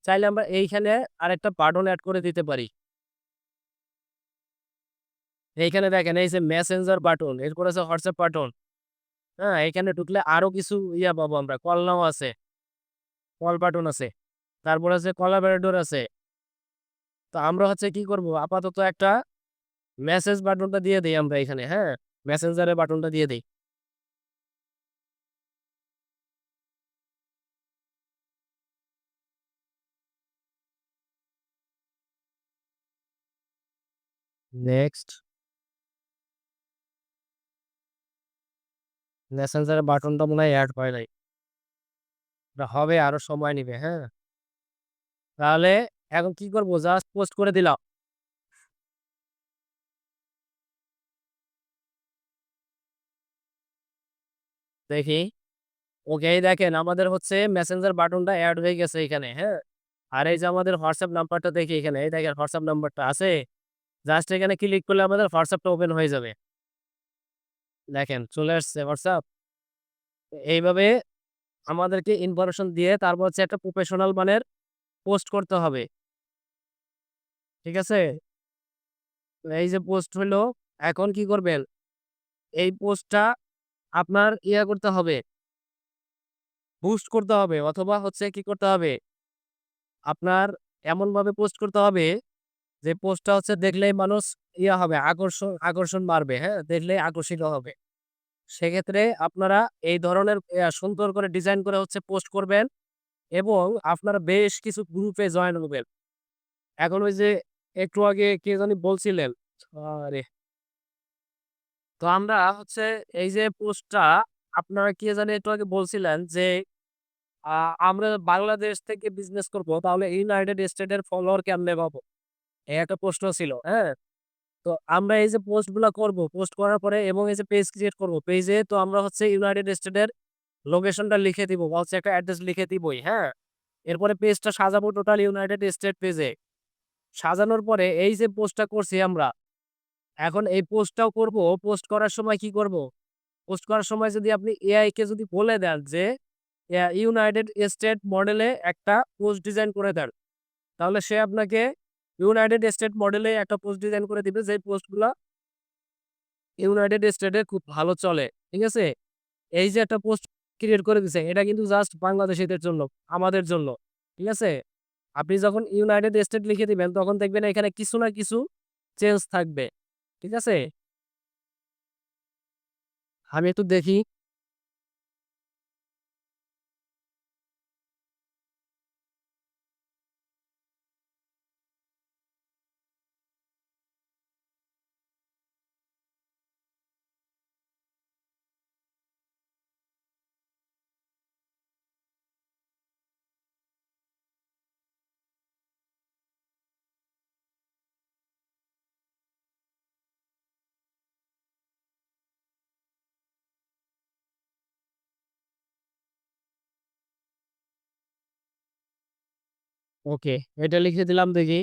চাইলে আমরা এইখানে আরেকটা বাটন এড করে দিতে পারি। এইখানে দেখেন এই যে মেসেঞ্জার বাটন, এরপর আছে WhatsApp বাটন। হ্যাঁ? এখানে ঢুকলে আরো কিছু পাবো আমরা। কল নাও আছে, কল বাটন আছে। তারপর আছে কোলাবরেটর আছে। তো আমরা হচ্ছে কি করব? আপাতত একটা মেসেজ বাটনটা দিয়ে দেই আমরা এখানে। হ্যাঁ? মেসেঞ্জারের বাটনটা দিয়ে দেই। নেক্সট। মেসেঞ্জারের বাটনটা মনে হয় এড হয় নাই। এটা হবে, আরো সময় নিবে। হ্যাঁ? তাহলে এখন কি করব? জাস্ট পোস্ট করে দিলাম। দেখি। ওকে, এই দেখেন আমাদের হচ্ছে মেসেঞ্জার বাটনটা এড হয়ে গেছে এখানে। হ্যাঁ? আর এই যে আমাদের WhatsApp নাম্বারটা দেখি এখানে। এই দেখেন WhatsApp নাম্বারটা আছে। জাস্ট এখানে ক্লিক করলে আমাদের WhatsAppটা ওপেন হয়ে যাবে। দেখেন চলে আসছে WhatsApp। এইভাবে আমাদেরকে ইনফরমেশন দিয়ে তারপর হচ্ছে একটা প্রফেশনাল মানের পোস্ট করতে হবে। ঠিক আছে? এই যে পোস্ট হইলো, এখন কি করবেন? এই পোস্টটা আপনার করতে হবে, বুস্ট করতে হবে অথবা হচ্ছে কি করতে হবে? আপনার এমনভাবে পোস্ট করতে হবে যে পোস্টটা হচ্ছে দেখলেই মানুষ হবে, আকর্ষণ বাড়বে। হ্যাঁ? দেখলেই আকর্ষিত হবে। সেক্ষেত্রে আপনারা এই ধরনের সুন্দর করে ডিজাইন করে হচ্ছে পোস্ট করবেন এবং আপনারা বেশ কিছু গ্রুপে জয়েন হবেন। এখন ওই যে একটু আগে কে জানি বলছিলেন, আরে! তো আমরা হচ্ছে এই যে পোস্টটা আপনারা কে জানি একটু আগে বলছিলেন যে আ আমরা বাংলাদেশ থেকে বিজনেস করব তাহলে ইউনাইটেড স্টেটের ফলোয়ার কেমনে পাবো? এই একটা প্রশ্ন ছিল। হ্যাঁ? তো আমরা এই যে পোস্ট গুলা করব, পোস্ট করার পরে এবং এই যে পেজ ক্রিয়েট করব। পেজে তো আমরা হচ্ছে ইউনাইটেড স্টেটের লোকেশনটা লিখে দিব বা হচ্ছে একটা অ্যাড্রেস লিখে দিবই। হ্যাঁ? এরপরে পেজটা সাজাবো টোটাল ইউনাইটেড স্টেট পেজে। সাজানোর পরে এই যে পোস্টটা করছি আমরা, এখন এই পোস্টটাও করব। পোস্ট করার সময় কি করব? পোস্ট করার সময় যদি আপনি এআই কে যদি বলে দেন যে ইউনাইটেড স্টেট মডেলে একটা পোস্ট ডিজাইন করে দেন। তাহলে সে আপনাকে ইউনাইটেড স্টেট মডেলে একটা পোস্ট ডিজাইন করে দিবে যে পোস্টগুলা ইউনাইটেড স্টেটে খুব ভালো চলে। ঠিক আছে? এই যে একটা পোস্ট ক্রিয়েট করে দিছে এটা কিন্তু জাস্ট বাংলাদেশীদের জন্য, আমাদের জন্য। ঠিক আছে? আপনি যখন ইউনাইটেড স্টেট লিখে দিবেন তখন দেখবেন এখানে কিছু না কিছু চেঞ্জ থাকবে। ঠিক আছে? আমি একটু দেখি। ওকে, এটা লিখে দিলাম দেখি।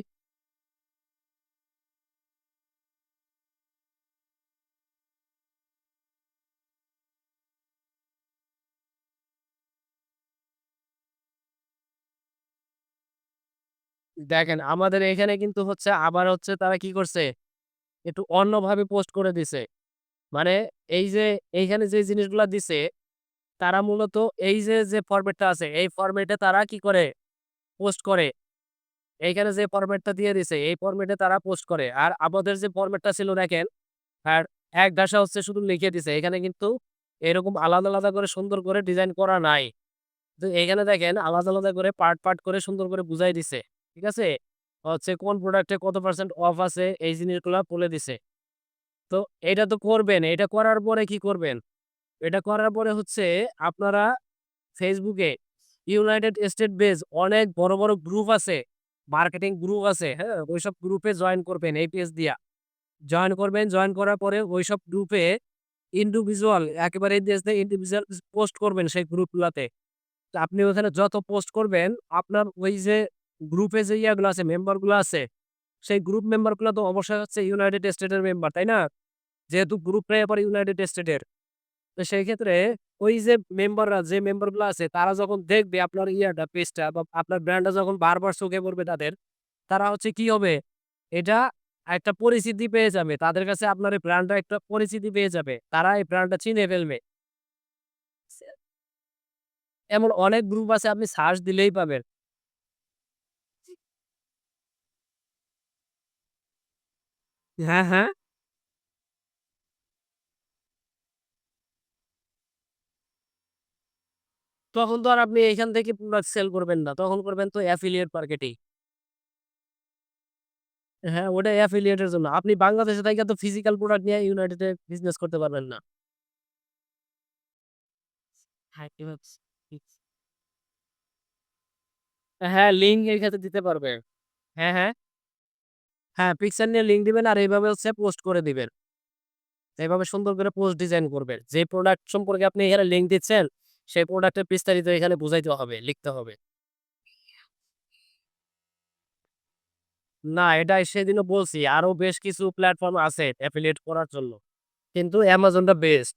দেখেন আমাদের এখানে কিন্তু হচ্ছে আবার হচ্ছে তারা কি করছে? একটু অন্যভাবে পোস্ট করে দিছে। মানে এই যে এইখানে যে জিনিসগুলা দিছে, তারা মূলত এই যে ফরমেটটা আছে, এই ফরমেটে তারা কি করে? পোস্ট করে। এইখানে যে ফরম্যাটটা দিয়ে দিছে এই ফরম্যাটে তারা পোস্ট করে। আর আমাদের যে ফরম্যাটটা ছিল দেখেন, আর এক ডাসা হচ্ছে শুধু লিখে দিছে। এখানে কিন্তু এরকম আলাদা, আলাদা করে সুন্দর করে ডিজাইন করা নাই। তো এখানে দেখেন আলাদা, আলাদা করে পার্ট করে সুন্দর করে বুঝাই দিছে। ঠিক আছে? হচ্ছে কোন প্রোডাক্টে কত পার্সেন্ট অফ আছে এই জিনিসগুলা বলে দিছে। তো এটা তো করবেন। এটা করার পরে কি করবেন? এটা করার পরে হচ্ছে আপনারা Facebook এ ইউনাইটেড স্টেট বেস অনেক বড়, বড় গ্রুপ আছে। মার্কেটিং গ্রুপ আছে, হ্যাঁ? ওইসব গ্রুপে জয়েন করবেন এই পেজ দিয়া। জয়েন করবেন, জয়েন করার পরে ওইসব গ্রুপে ইন্ডিভিজুয়াল একেবারে ইন্ডিভিজুয়াল পোস্ট করবেন সেই গ্রুপগুলাতে। তো আপনি ওখানে যত পোস্ট করবেন, আপনার ওই যে গ্রুপে যে ইয়াগুলো আছে, মেম্বারগুলো আছে, সেই গ্রুপ মেম্বারগুলো তো অবশ্যই হচ্ছে ইউনাইটেড স্টেটের মেম্বার, তাই না? যেহেতু গ্রুপটাই আবার ইউনাইটেড স্টেটের। তো সেই ক্ষেত্রে ওই যে মেম্বাররা যে মেম্বারগুলো আছে তারা যখন দেখবে আপনার ইয়াটা পেজটা বা আপনার ব্র্যান্ডটা যখন বারবার চোখে পড়বে তাদের, তারা হচ্ছে কি হবে? এটা একটা পরিচিতি পেয়ে যাবে। তাদের কাছে আপনার এই ব্র্যান্ডটা একটা পরিচিতি পেয়ে যাবে। তারা এই ব্র্যান্ডটা চিনে ফেলবে। এমন অনেক গ্রুপ আছে আপনি সার্চ দিলেই পাবেন। হ্যাঁ, হ্যাঁ। তখন তো আর আপনি এখান থেকে প্রোডাক্ট সেল করবেন না। তখন করবেন তো এফিলিয়েট মার্কেটিং। হ্যাঁ, ওটা এফিলিয়েট এর জন্য। আপনি বাংলাদেশে থাইকা তো ফিজিক্যাল প্রোডাক্ট নিয়ে ইউনাইটেড এ বিজনেস করতে পারবেন না। হ্যাঁ, লিঙ্ক এই ক্ষেত্রে দিতে পারবে। হ্যাঁ, হ্যাঁ। হ্যাঁ, পিকচার নিয়ে লিঙ্ক দিবেন আর এইভাবে হচ্ছে পোস্ট করে দিবেন। এভাবে সুন্দর করে পোস্ট ডিজাইন করবেন। যে প্রোডাক্ট সম্পর্কে আপনি এখানে লিঙ্ক দিচ্ছেন, সেই প্রোডাক্টের বিস্তারিত এখানে বুঝাইতে হবে, লিখতে হবে। না, এটা সেদিনও বলছি। আরো বেশ কিছু প্ল্যাটফর্ম আছে এফিলিয়েট করার জন্য। কিন্তু Amazon টা বেস্ট।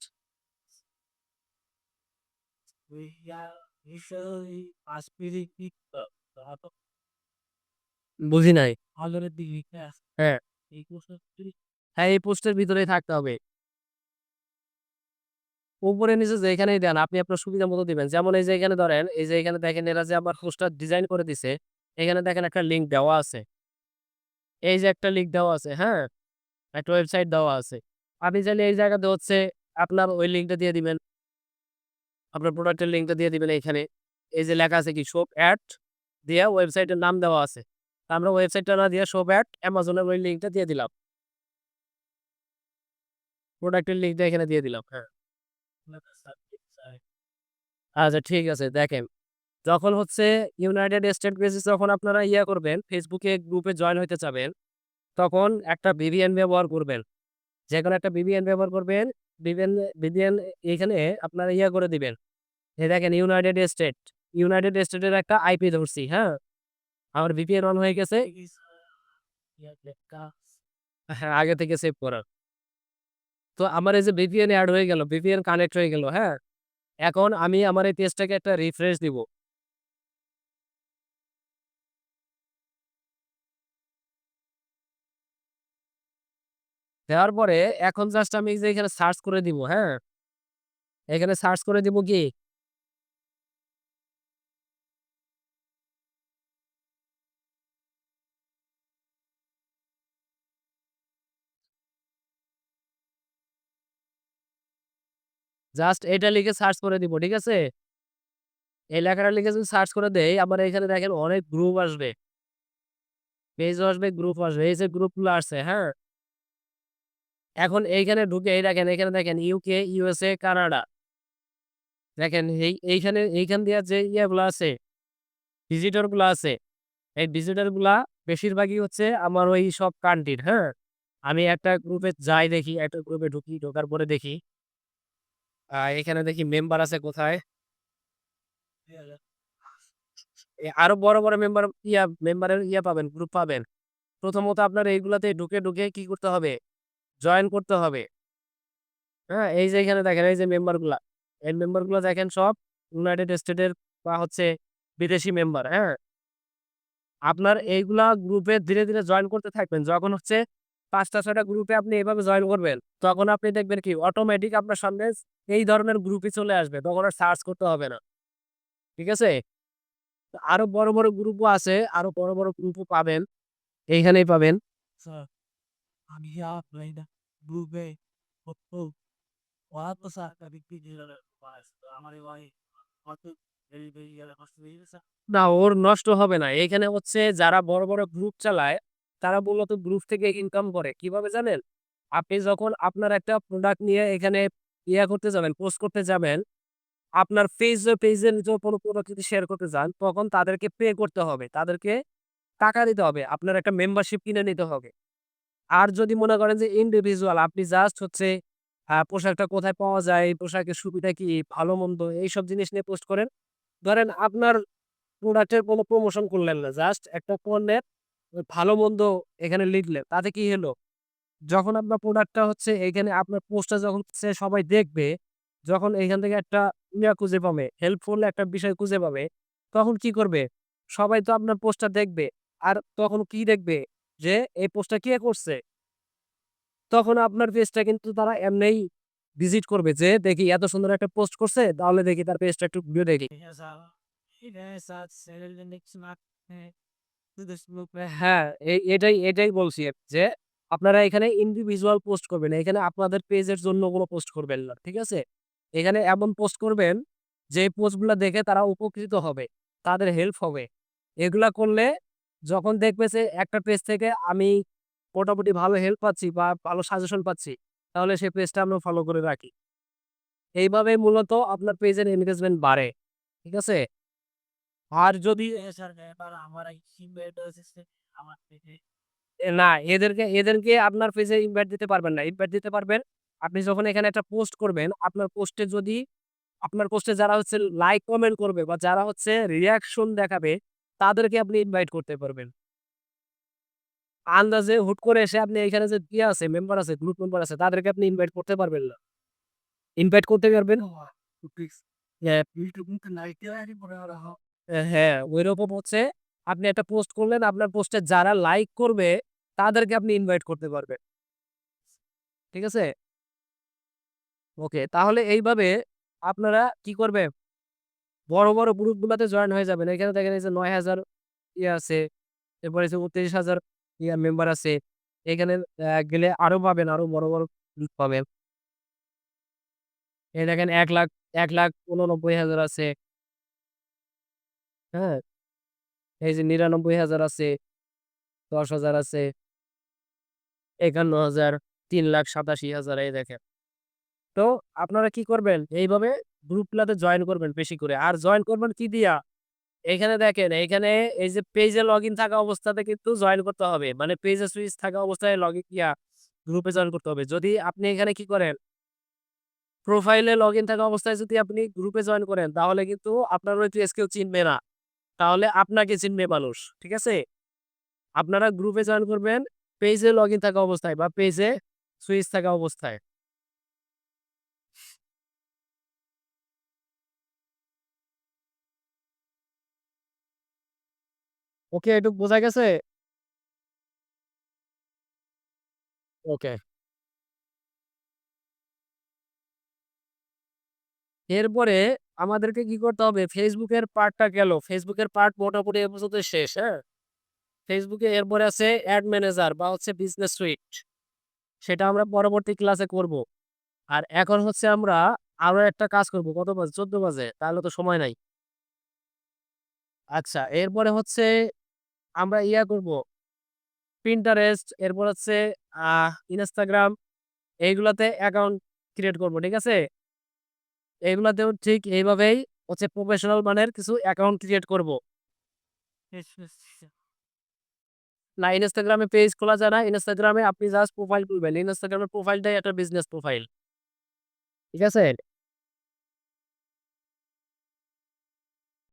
বুঝি নাই। হ্যাঁ। হ্যাঁ, এই পোস্টের ভিতরেই থাকতে হবে। উপরে নিচে যেখানেই দেন আপনি আপনার সুবিধা মতো দিবেন। যেমন এই যে এখানে ধরেন, এই যে এখানে দেখেন এরা যে আমার পোস্টার ডিজাইন করে দিছে। এখানে দেখেন একটা লিঙ্ক দেওয়া আছে। এই যে একটা লিঙ্ক দেওয়া আছে, হ্যাঁ? একটা ওয়েবসাইট দেওয়া আছে। আপনি চাইলে এই জায়গাতে হচ্ছে আপনার ওই লিঙ্কটা দিয়ে দিবেন। আপনার প্রোডাক্টের লিঙ্কটা দিয়ে দিবেন এইখানে। এই যে লেখা আছে কি শপ এট দিয়া ওয়েবসাইটের নাম দেওয়া আছে। আমরা ওয়েবসাইটটা না দিয়ে শপ এট Amazon এর ওই লিঙ্কটা দিয়ে দিলাম। প্রোডাক্টের লিঙ্কটা এখানে দিয়ে দিলাম। হ্যাঁ। আচ্ছা ঠিক আছে দেখেন। যখন হচ্ছে ইউনাইটেড স্টেট বেসিস যখন আপনারা ইয়া করবেন, Facebook এ গ্রুপে জয়েন হইতে চাবেন, তখন একটা VPN ব্যবহার করবেন। যেকোনো একটা VPN ব্যবহার করবেন। VPN এখানে আপনারা ইয়া করে দিবেন। এই দেখেন ইউনাইটেড স্টেটের একটা আইপি ধরছি, হ্যাঁ? আমার VPN অন হয়ে গেছে। হ্যাঁ, আগে থেকে সেভ করা। তো আমার এই যে VPN এড হয়ে গেল, VPN কানেক্ট হয়ে গেল, হ্যাঁ? এখন আমি আমার এই পেজটাকে একটা রিফ্রেশ দিব। দেওয়ার পরে এখন জাস্ট আমি এই যে এখানে সার্চ করে দিব, হ্যাঁ? এখানে সার্চ করে দিব কি? জাস্ট এটা লিখে সার্চ করে দিব, ঠিক আছে? এই লেখাটা লিখে যদি সার্চ করে দেই, আমার এখানে দেখেন অনেক গ্রুপ আসবে। পেজও আসবে, গ্রুপ আসবে। এই যে গ্রুপগুলো আসছে, হ্যাঁ? এখন এইখানে ঢুকে এই দেখেন, এখানে দেখেন UK, USA, কানাডা। দেখেন এইখান দিয়া যে ইয়েগুলা আছে, ভিজিটর গুলা আছে, এই ভিজিটর গুলা বেশিরভাগই হচ্ছে আমার ওই সব কান্ট্রির, হ্যাঁ? আমি একটা গ্রুপে যাই দেখি, একটা গ্রুপে ঢুকি, ঢোকার পরে দেখি এখানে দেখি মেম্বার আছে কোথায়? আরো বড়, বড় মেম্বারের পাবেন, গ্রুপ পাবেন। প্রথমত আপনার এইগুলাতে ঢুকে কি করতে হবে? জয়েন করতে হবে। হ্যাঁ? এই যে এখানে দেখেন এই যে মেম্বারগুলা। এই মেম্বারগুলা দেখেন সব ইউনাইটেড স্টেটের বা হচ্ছে বিদেশি মেম্বার, হ্যাঁ? আপনার এইগুলা গ্রুপে ধীরে, ধীরে জয়েন করতে থাকবেন। যখন হচ্ছে ৫ টা ৬ টা গ্রুপে আপনি এভাবে জয়েন করবেন, তখন আপনি দেখবেন কি অটোমেটিক আপনার সামনে এই ধরনের গ্রুপই চলে আসবে। তখন আর সার্চ করতে হবে না। ঠিক আছে? আরো বড়, বড় গ্রুপও আছে। আরো বড়, বড় গ্রুপও পাবেন। এইখানেই পাবেন। স্যার আমি আপনার গ্রুপে কত অত সাকা বিক্রি আমার ভাই কত ডেলিভারি গেলে কষ্ট হয়ে গেছে। না ওর নষ্ট হবে না। এখানে হচ্ছে যারা বড়, বড় গ্রুপ চালায়, তারা মূলত গ্রুপ থেকে ইনকাম করে। কিভাবে জানেন? আপনি যখন আপনার একটা প্রোডাক্ট নিয়ে এখানে করতে যাবেন, পোস্ট করতে যাবেন, আপনার পেজের কোনো প্রোডাক্ট যদি শেয়ার করতে যান, তখন তাদেরকে পে করতে হবে। তাদেরকে টাকা দিতে হবে। আপনার একটা মেম্বারশিপ কিনে নিতে হবে। আর যদি মনে করেন যে ইন্ডিভিজুয়াল আপনি জাস্ট হচ্ছে পোশাকটা কোথায় পাওয়া যায়, পোশাকের সুবিধা কি, ভালো-মন্দ এইসব জিনিস নিয়ে পোস্ট করেন। ধরেন আপনার প্রোডাক্টের কোনো প্রমোশন করলেন না। জাস্ট একটা পণ্যের ভালো-মন্দ এখানে লিখলেন। তাতে কি হলো? যখন আপনার প্রোডাক্টটা হচ্ছে এইখানে আপনার পোস্টটা যখন হচ্ছে সবাই দেখবে, যখন এইখান থেকে একটা খুঁজে পাবে, হেল্পফুল একটা বিষয় খুঁজে পাবে, তখন কি করবে? সবাই তো আপনার পোস্টটা দেখবে। আর তখন কি দেখবে? যে এই পোস্টটা কে করছে? তখন আপনার পেজটা কিন্তু তারা এমনেই ভিজিট করবে যে দেখি এত সুন্দর একটা পোস্ট করছে, তাহলে দেখি তার পেজটা একটু ঘুরে দেখি। হ্যাঁ, এটাই বলছি যে আপনারা এখানে ইন্ডিভিজুয়াল পোস্ট করবেন। এখানে আপনাদের পেজের জন্য কোনো পোস্ট করবেন না। ঠিক আছে? এখানে এমন পোস্ট করবেন যে পোস্টগুলা দেখে তারা উপকৃত হবে। তাদের হেল্প হবে। এগুলা করলে যখন দেখবে যে একটা পেজ থেকে আমি মোটামুটি ভালো হেল্প পাচ্ছি বা ভালো সাজেশন পাচ্ছি, তাহলে সেই পেজটা আমরা ফলো করে রাখি। এইভাবে মূলত আপনার পেজের এনগেজমেন্ট বাড়ে। ঠিক আছে? আর যদি স্যার এবার আমার এই সিম বেড এসেছে আমার থেকে না এদেরকে আপনার পেজে ইনভাইট দিতে পারবেন না। ইনভাইট দিতে পারবেন আপনি যখন এখানে একটা পোস্ট করবেন, আপনার পোস্টে যারা হচ্ছে লাইক কমেন্ট করবে বা যারা হচ্ছে রিঅ্যাকশন দেখাবে, তাদেরকে আপনি ইনভাইট করতে পারবেন। আন্দাজে হুট করে এসে আপনি এখানে যে আছে মেম্বার আছে, গ্রুপ মেম্বার আছে তাদেরকে আপনি ইনভাইট করতে পারবেন না। ইনভাইট করতে পারবেন হ্যাঁ, হ্যাঁ, ঐরকম হচ্ছে আপনি একটা পোস্ট করলেন, আপনার পোস্টে যারা লাইক করবে তাদেরকে আপনি ইনভাইট করতে পারবেন। ঠিক আছে? ওকে। তাহলে এইভাবে আপনারা কি করবে? বড়, বড় গ্রুপগুলাতে জয়েন হয়ে যাবেন। এখানে দেখেন এই যে ৯,০০০ আছে। এরপরে যে ৩৯,০০০ মেম্বার আছে। এখানে গেলে আরো পাবেন, আরো বড়, বড় গ্রুপ পাবেন। এই দেখেন ১,৮৯,০০০ আছে। হ্যাঁ? এই যে ৯৯,০০০ আছে, ১০,০০০ আছে, ৫১,০০০, ৩,৮৭,০০০ এই দেখেন। তো আপনারা কি করবেন? এইভাবে গ্রুপগুলাতে জয়েন করবেন বেশি করে। আর জয়েন করবেন কি দিয়া? এখানে দেখেন, এইখানে এই যে পেজে লগইন থাকা অবস্থাতে কিন্তু জয়েন করতে হবে। মানে পেজে সুইচ থাকা অবস্থায় লগইন গ্রুপে জয়েন করতে হবে। যদি আপনি এখানে কি করেন? প্রোফাইলে লগইন থাকা অবস্থায় যদি আপনি গ্রুপে জয়েন করেন, তাহলে কিন্তু আপনার ওই পেজ কেউ চিনবে না। তাহলে আপনাকে চিনবে মানুষ। ঠিক আছে? আপনারা গ্রুপে জয়েন করবেন পেজে লগইন থাকা অবস্থায় বা পেজে সুইচ থাকা অবস্থায়। ওকে, এটুক বোঝা গেছে? ওকে। এরপরে আমাদেরকে কি করতে হবে? Facebook এর পার্টটা গেল। Facebook এর পার্ট মোটামুটি এ পর্যন্ত শেষ, হ্যাঁ? Facebook এ এরপরে আছে এড ম্যানেজার বা হচ্ছে বিজনেস সুইট। সেটা আমরা পরবর্তী ক্লাসে করব। আর এখন হচ্ছে আমরা আরো একটা কাজ করব। কত বাজে? ১৪ বাজে। তাহলে তো সময় নাই। আচ্ছা, এরপরে হচ্ছে আমরা করব। Pinterest এরপর হচ্ছে Instagram এইগুলাতে অ্যাকাউন্ট ক্রিয়েট করব। ঠিক আছে? এগুলাতেও ঠিক এইভাবেই হচ্ছে প্রফেশনাল মানের কিছু অ্যাকাউন্ট ক্রিয়েট করব। না Instagram এ পেজ খোলা যায় না। Instagram এ আপনি জাস্ট প্রোফাইল খুলবেন। Instagram এর প্রোফাইলটাই একটা বিজনেস প্রোফাইল। ঠিক আছে?